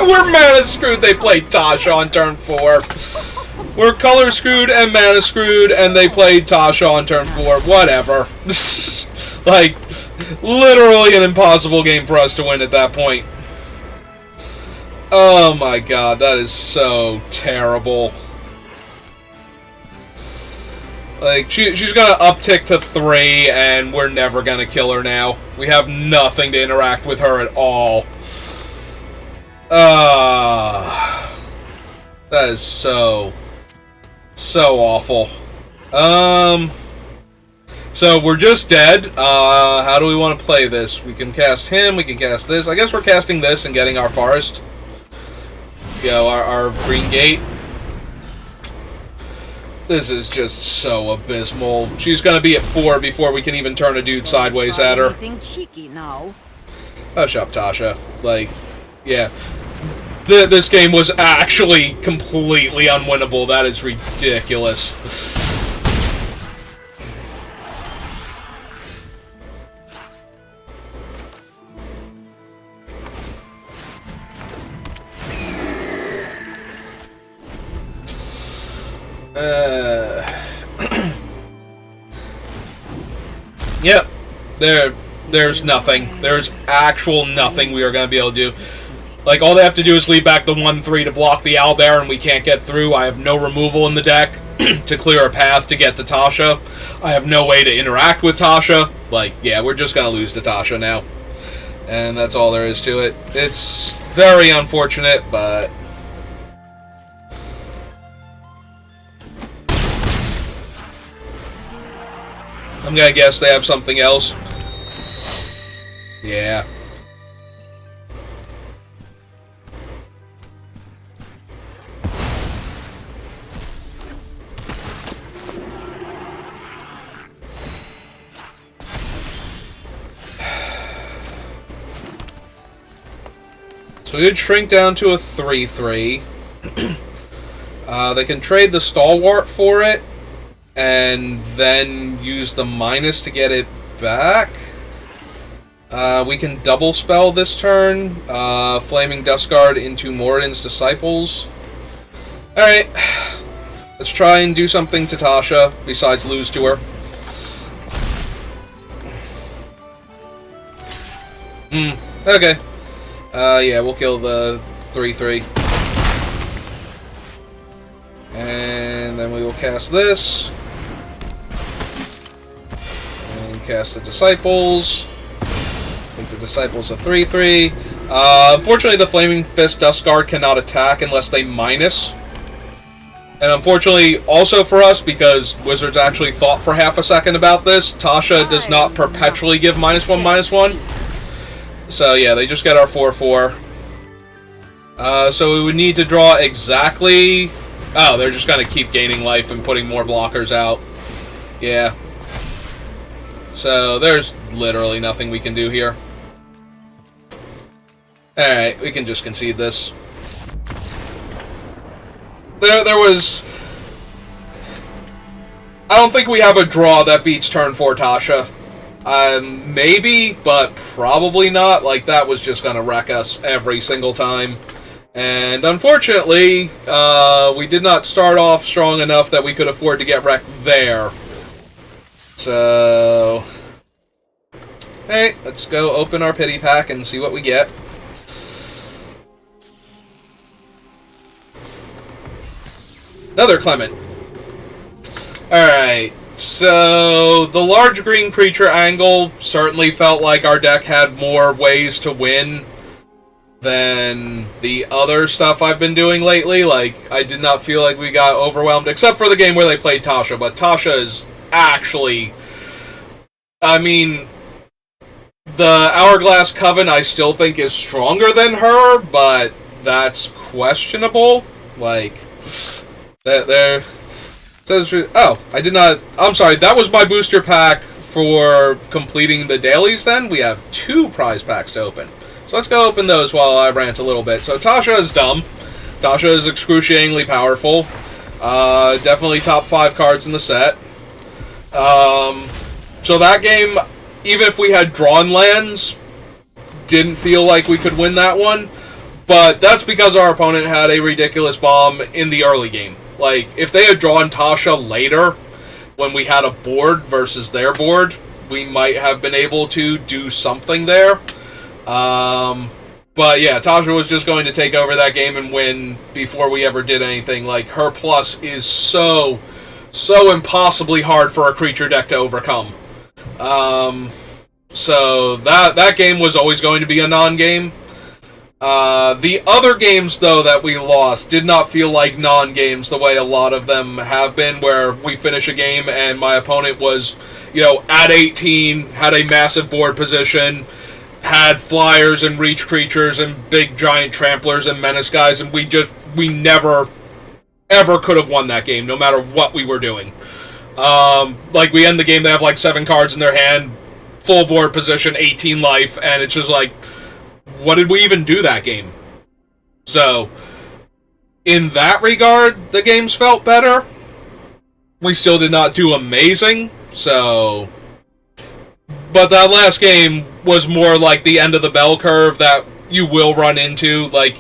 A: We're mana screwed, they played Tasha on turn 4. We're color screwed and mana screwed, and they played Tasha on turn 4. Whatever. Like, literally an impossible game for us to win at that point. Oh my god, that is so terrible. Like, she's gonna uptick to 3, and we're never gonna kill her now. We have nothing to interact with her at all. That is so awful. So we're just dead. How do we want to play this? We can cast him, we can cast this. I guess we're casting this and getting our forest. You know, our green gate. This is just so abysmal. She's gonna be at 4 before we can even turn a dude sideways at her. Hush up, Tasha. Like, yeah. This game was actually completely unwinnable. That is ridiculous. Yep. There's nothing. There's actual nothing we are going to be able to do. Like, all they have to do is leave back the 1/3 to block the owlbear, and we can't get through. I have no removal in the deck to clear a path to get to Tasha. I have no way to interact with Tasha. Like, yeah, we're just going to lose to Tasha now. And that's all there is to it. It's very unfortunate, but... I'm going to guess they have something else. Yeah. So we would shrink down to a 3/3. They can trade the Stalwart for it, and then use the minus to get it back. We can double spell this turn. Flaming Duskguard into Moradin's Disciples. Alright. Let's try and do something to Tasha, besides lose to her. Okay. Yeah, we'll kill the 3/3. And then we will cast this. And cast the Disciples. I think the Disciples are 3/3. Unfortunately, the Flaming Fist Duskguard cannot attack unless they minus. And unfortunately, also for us, because Wizards actually thought for half a second about this, Tasha does not perpetually give -1/-1. So yeah, they just get our 4/4. So we would need to draw exactly... Oh, they're just going to keep gaining life and putting more blockers out. Yeah. So there's literally nothing we can do here. Alright, we can just concede this. There was... I don't think we have a draw that beats turn 4 Tasha. Maybe, but probably not. Like, that was just going to wreck us every single time. And unfortunately, we did not start off strong enough that we could afford to get wrecked there. So... Hey, let's go open our pity pack and see what we get. Another Clement. Alright, so the large green creature angle certainly felt like our deck had more ways to win than the other stuff I've been doing lately. Like, I did not feel like we got overwhelmed, except for the game where they played Tasha, but Tasha is actually... I mean, the Hourglass Coven I still think is stronger than her, but that's questionable. Like, there... Oh, I did not... I'm sorry, that was my booster pack for completing the dailies then. We have 2 prize packs to open. So let's go open those while I rant a little bit. So Tasha is dumb. Tasha is excruciatingly powerful. Definitely top 5 cards in the set. So that game, even if we had drawn lands, didn't feel like we could win that one. But that's because our opponent had a ridiculous bomb in the early game. Like, if they had drawn Tasha later, when we had a board versus their board, we might have been able to do something there. But yeah, Tasha was just going to take over that game and win before we ever did anything. Like, her plus is so impossibly hard for a creature deck to overcome. So that game was always going to be a non-game. The other games, though, that we lost did not feel like non-games the way a lot of them have been, where we finish a game and my opponent was, at 18, had a massive board position, had flyers and reach creatures and big giant tramplers and menace guys, and we never, ever could have won that game, no matter what we were doing. Like, we end the game, they have like 7 cards in their hand, full board position, 18 life, and it's just like... What did we even do that game? So, in that regard, the games felt better. We still did not do amazing, so... But that last game was more like the end of the bell curve that you will run into. Like,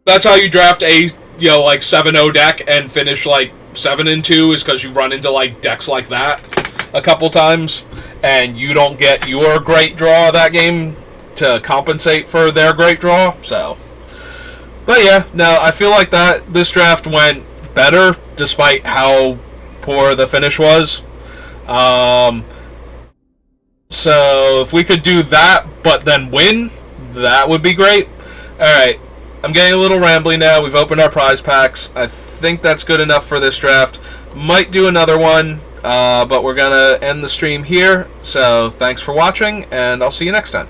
A: that's how you draft a, like 7-0 deck and finish like 7-2, is because you run into like decks like that a couple times, and you don't get your great draw that game to compensate for their great draw, so... But yeah, no, I feel like this draft went better, despite how poor the finish was. So, if we could do that, but then win, that would be great. Alright, I'm getting a little rambly now. We've opened our prize packs. I think that's good enough for this draft. Might do another one, but we're gonna end the stream here. So, thanks for watching, and I'll see you next time.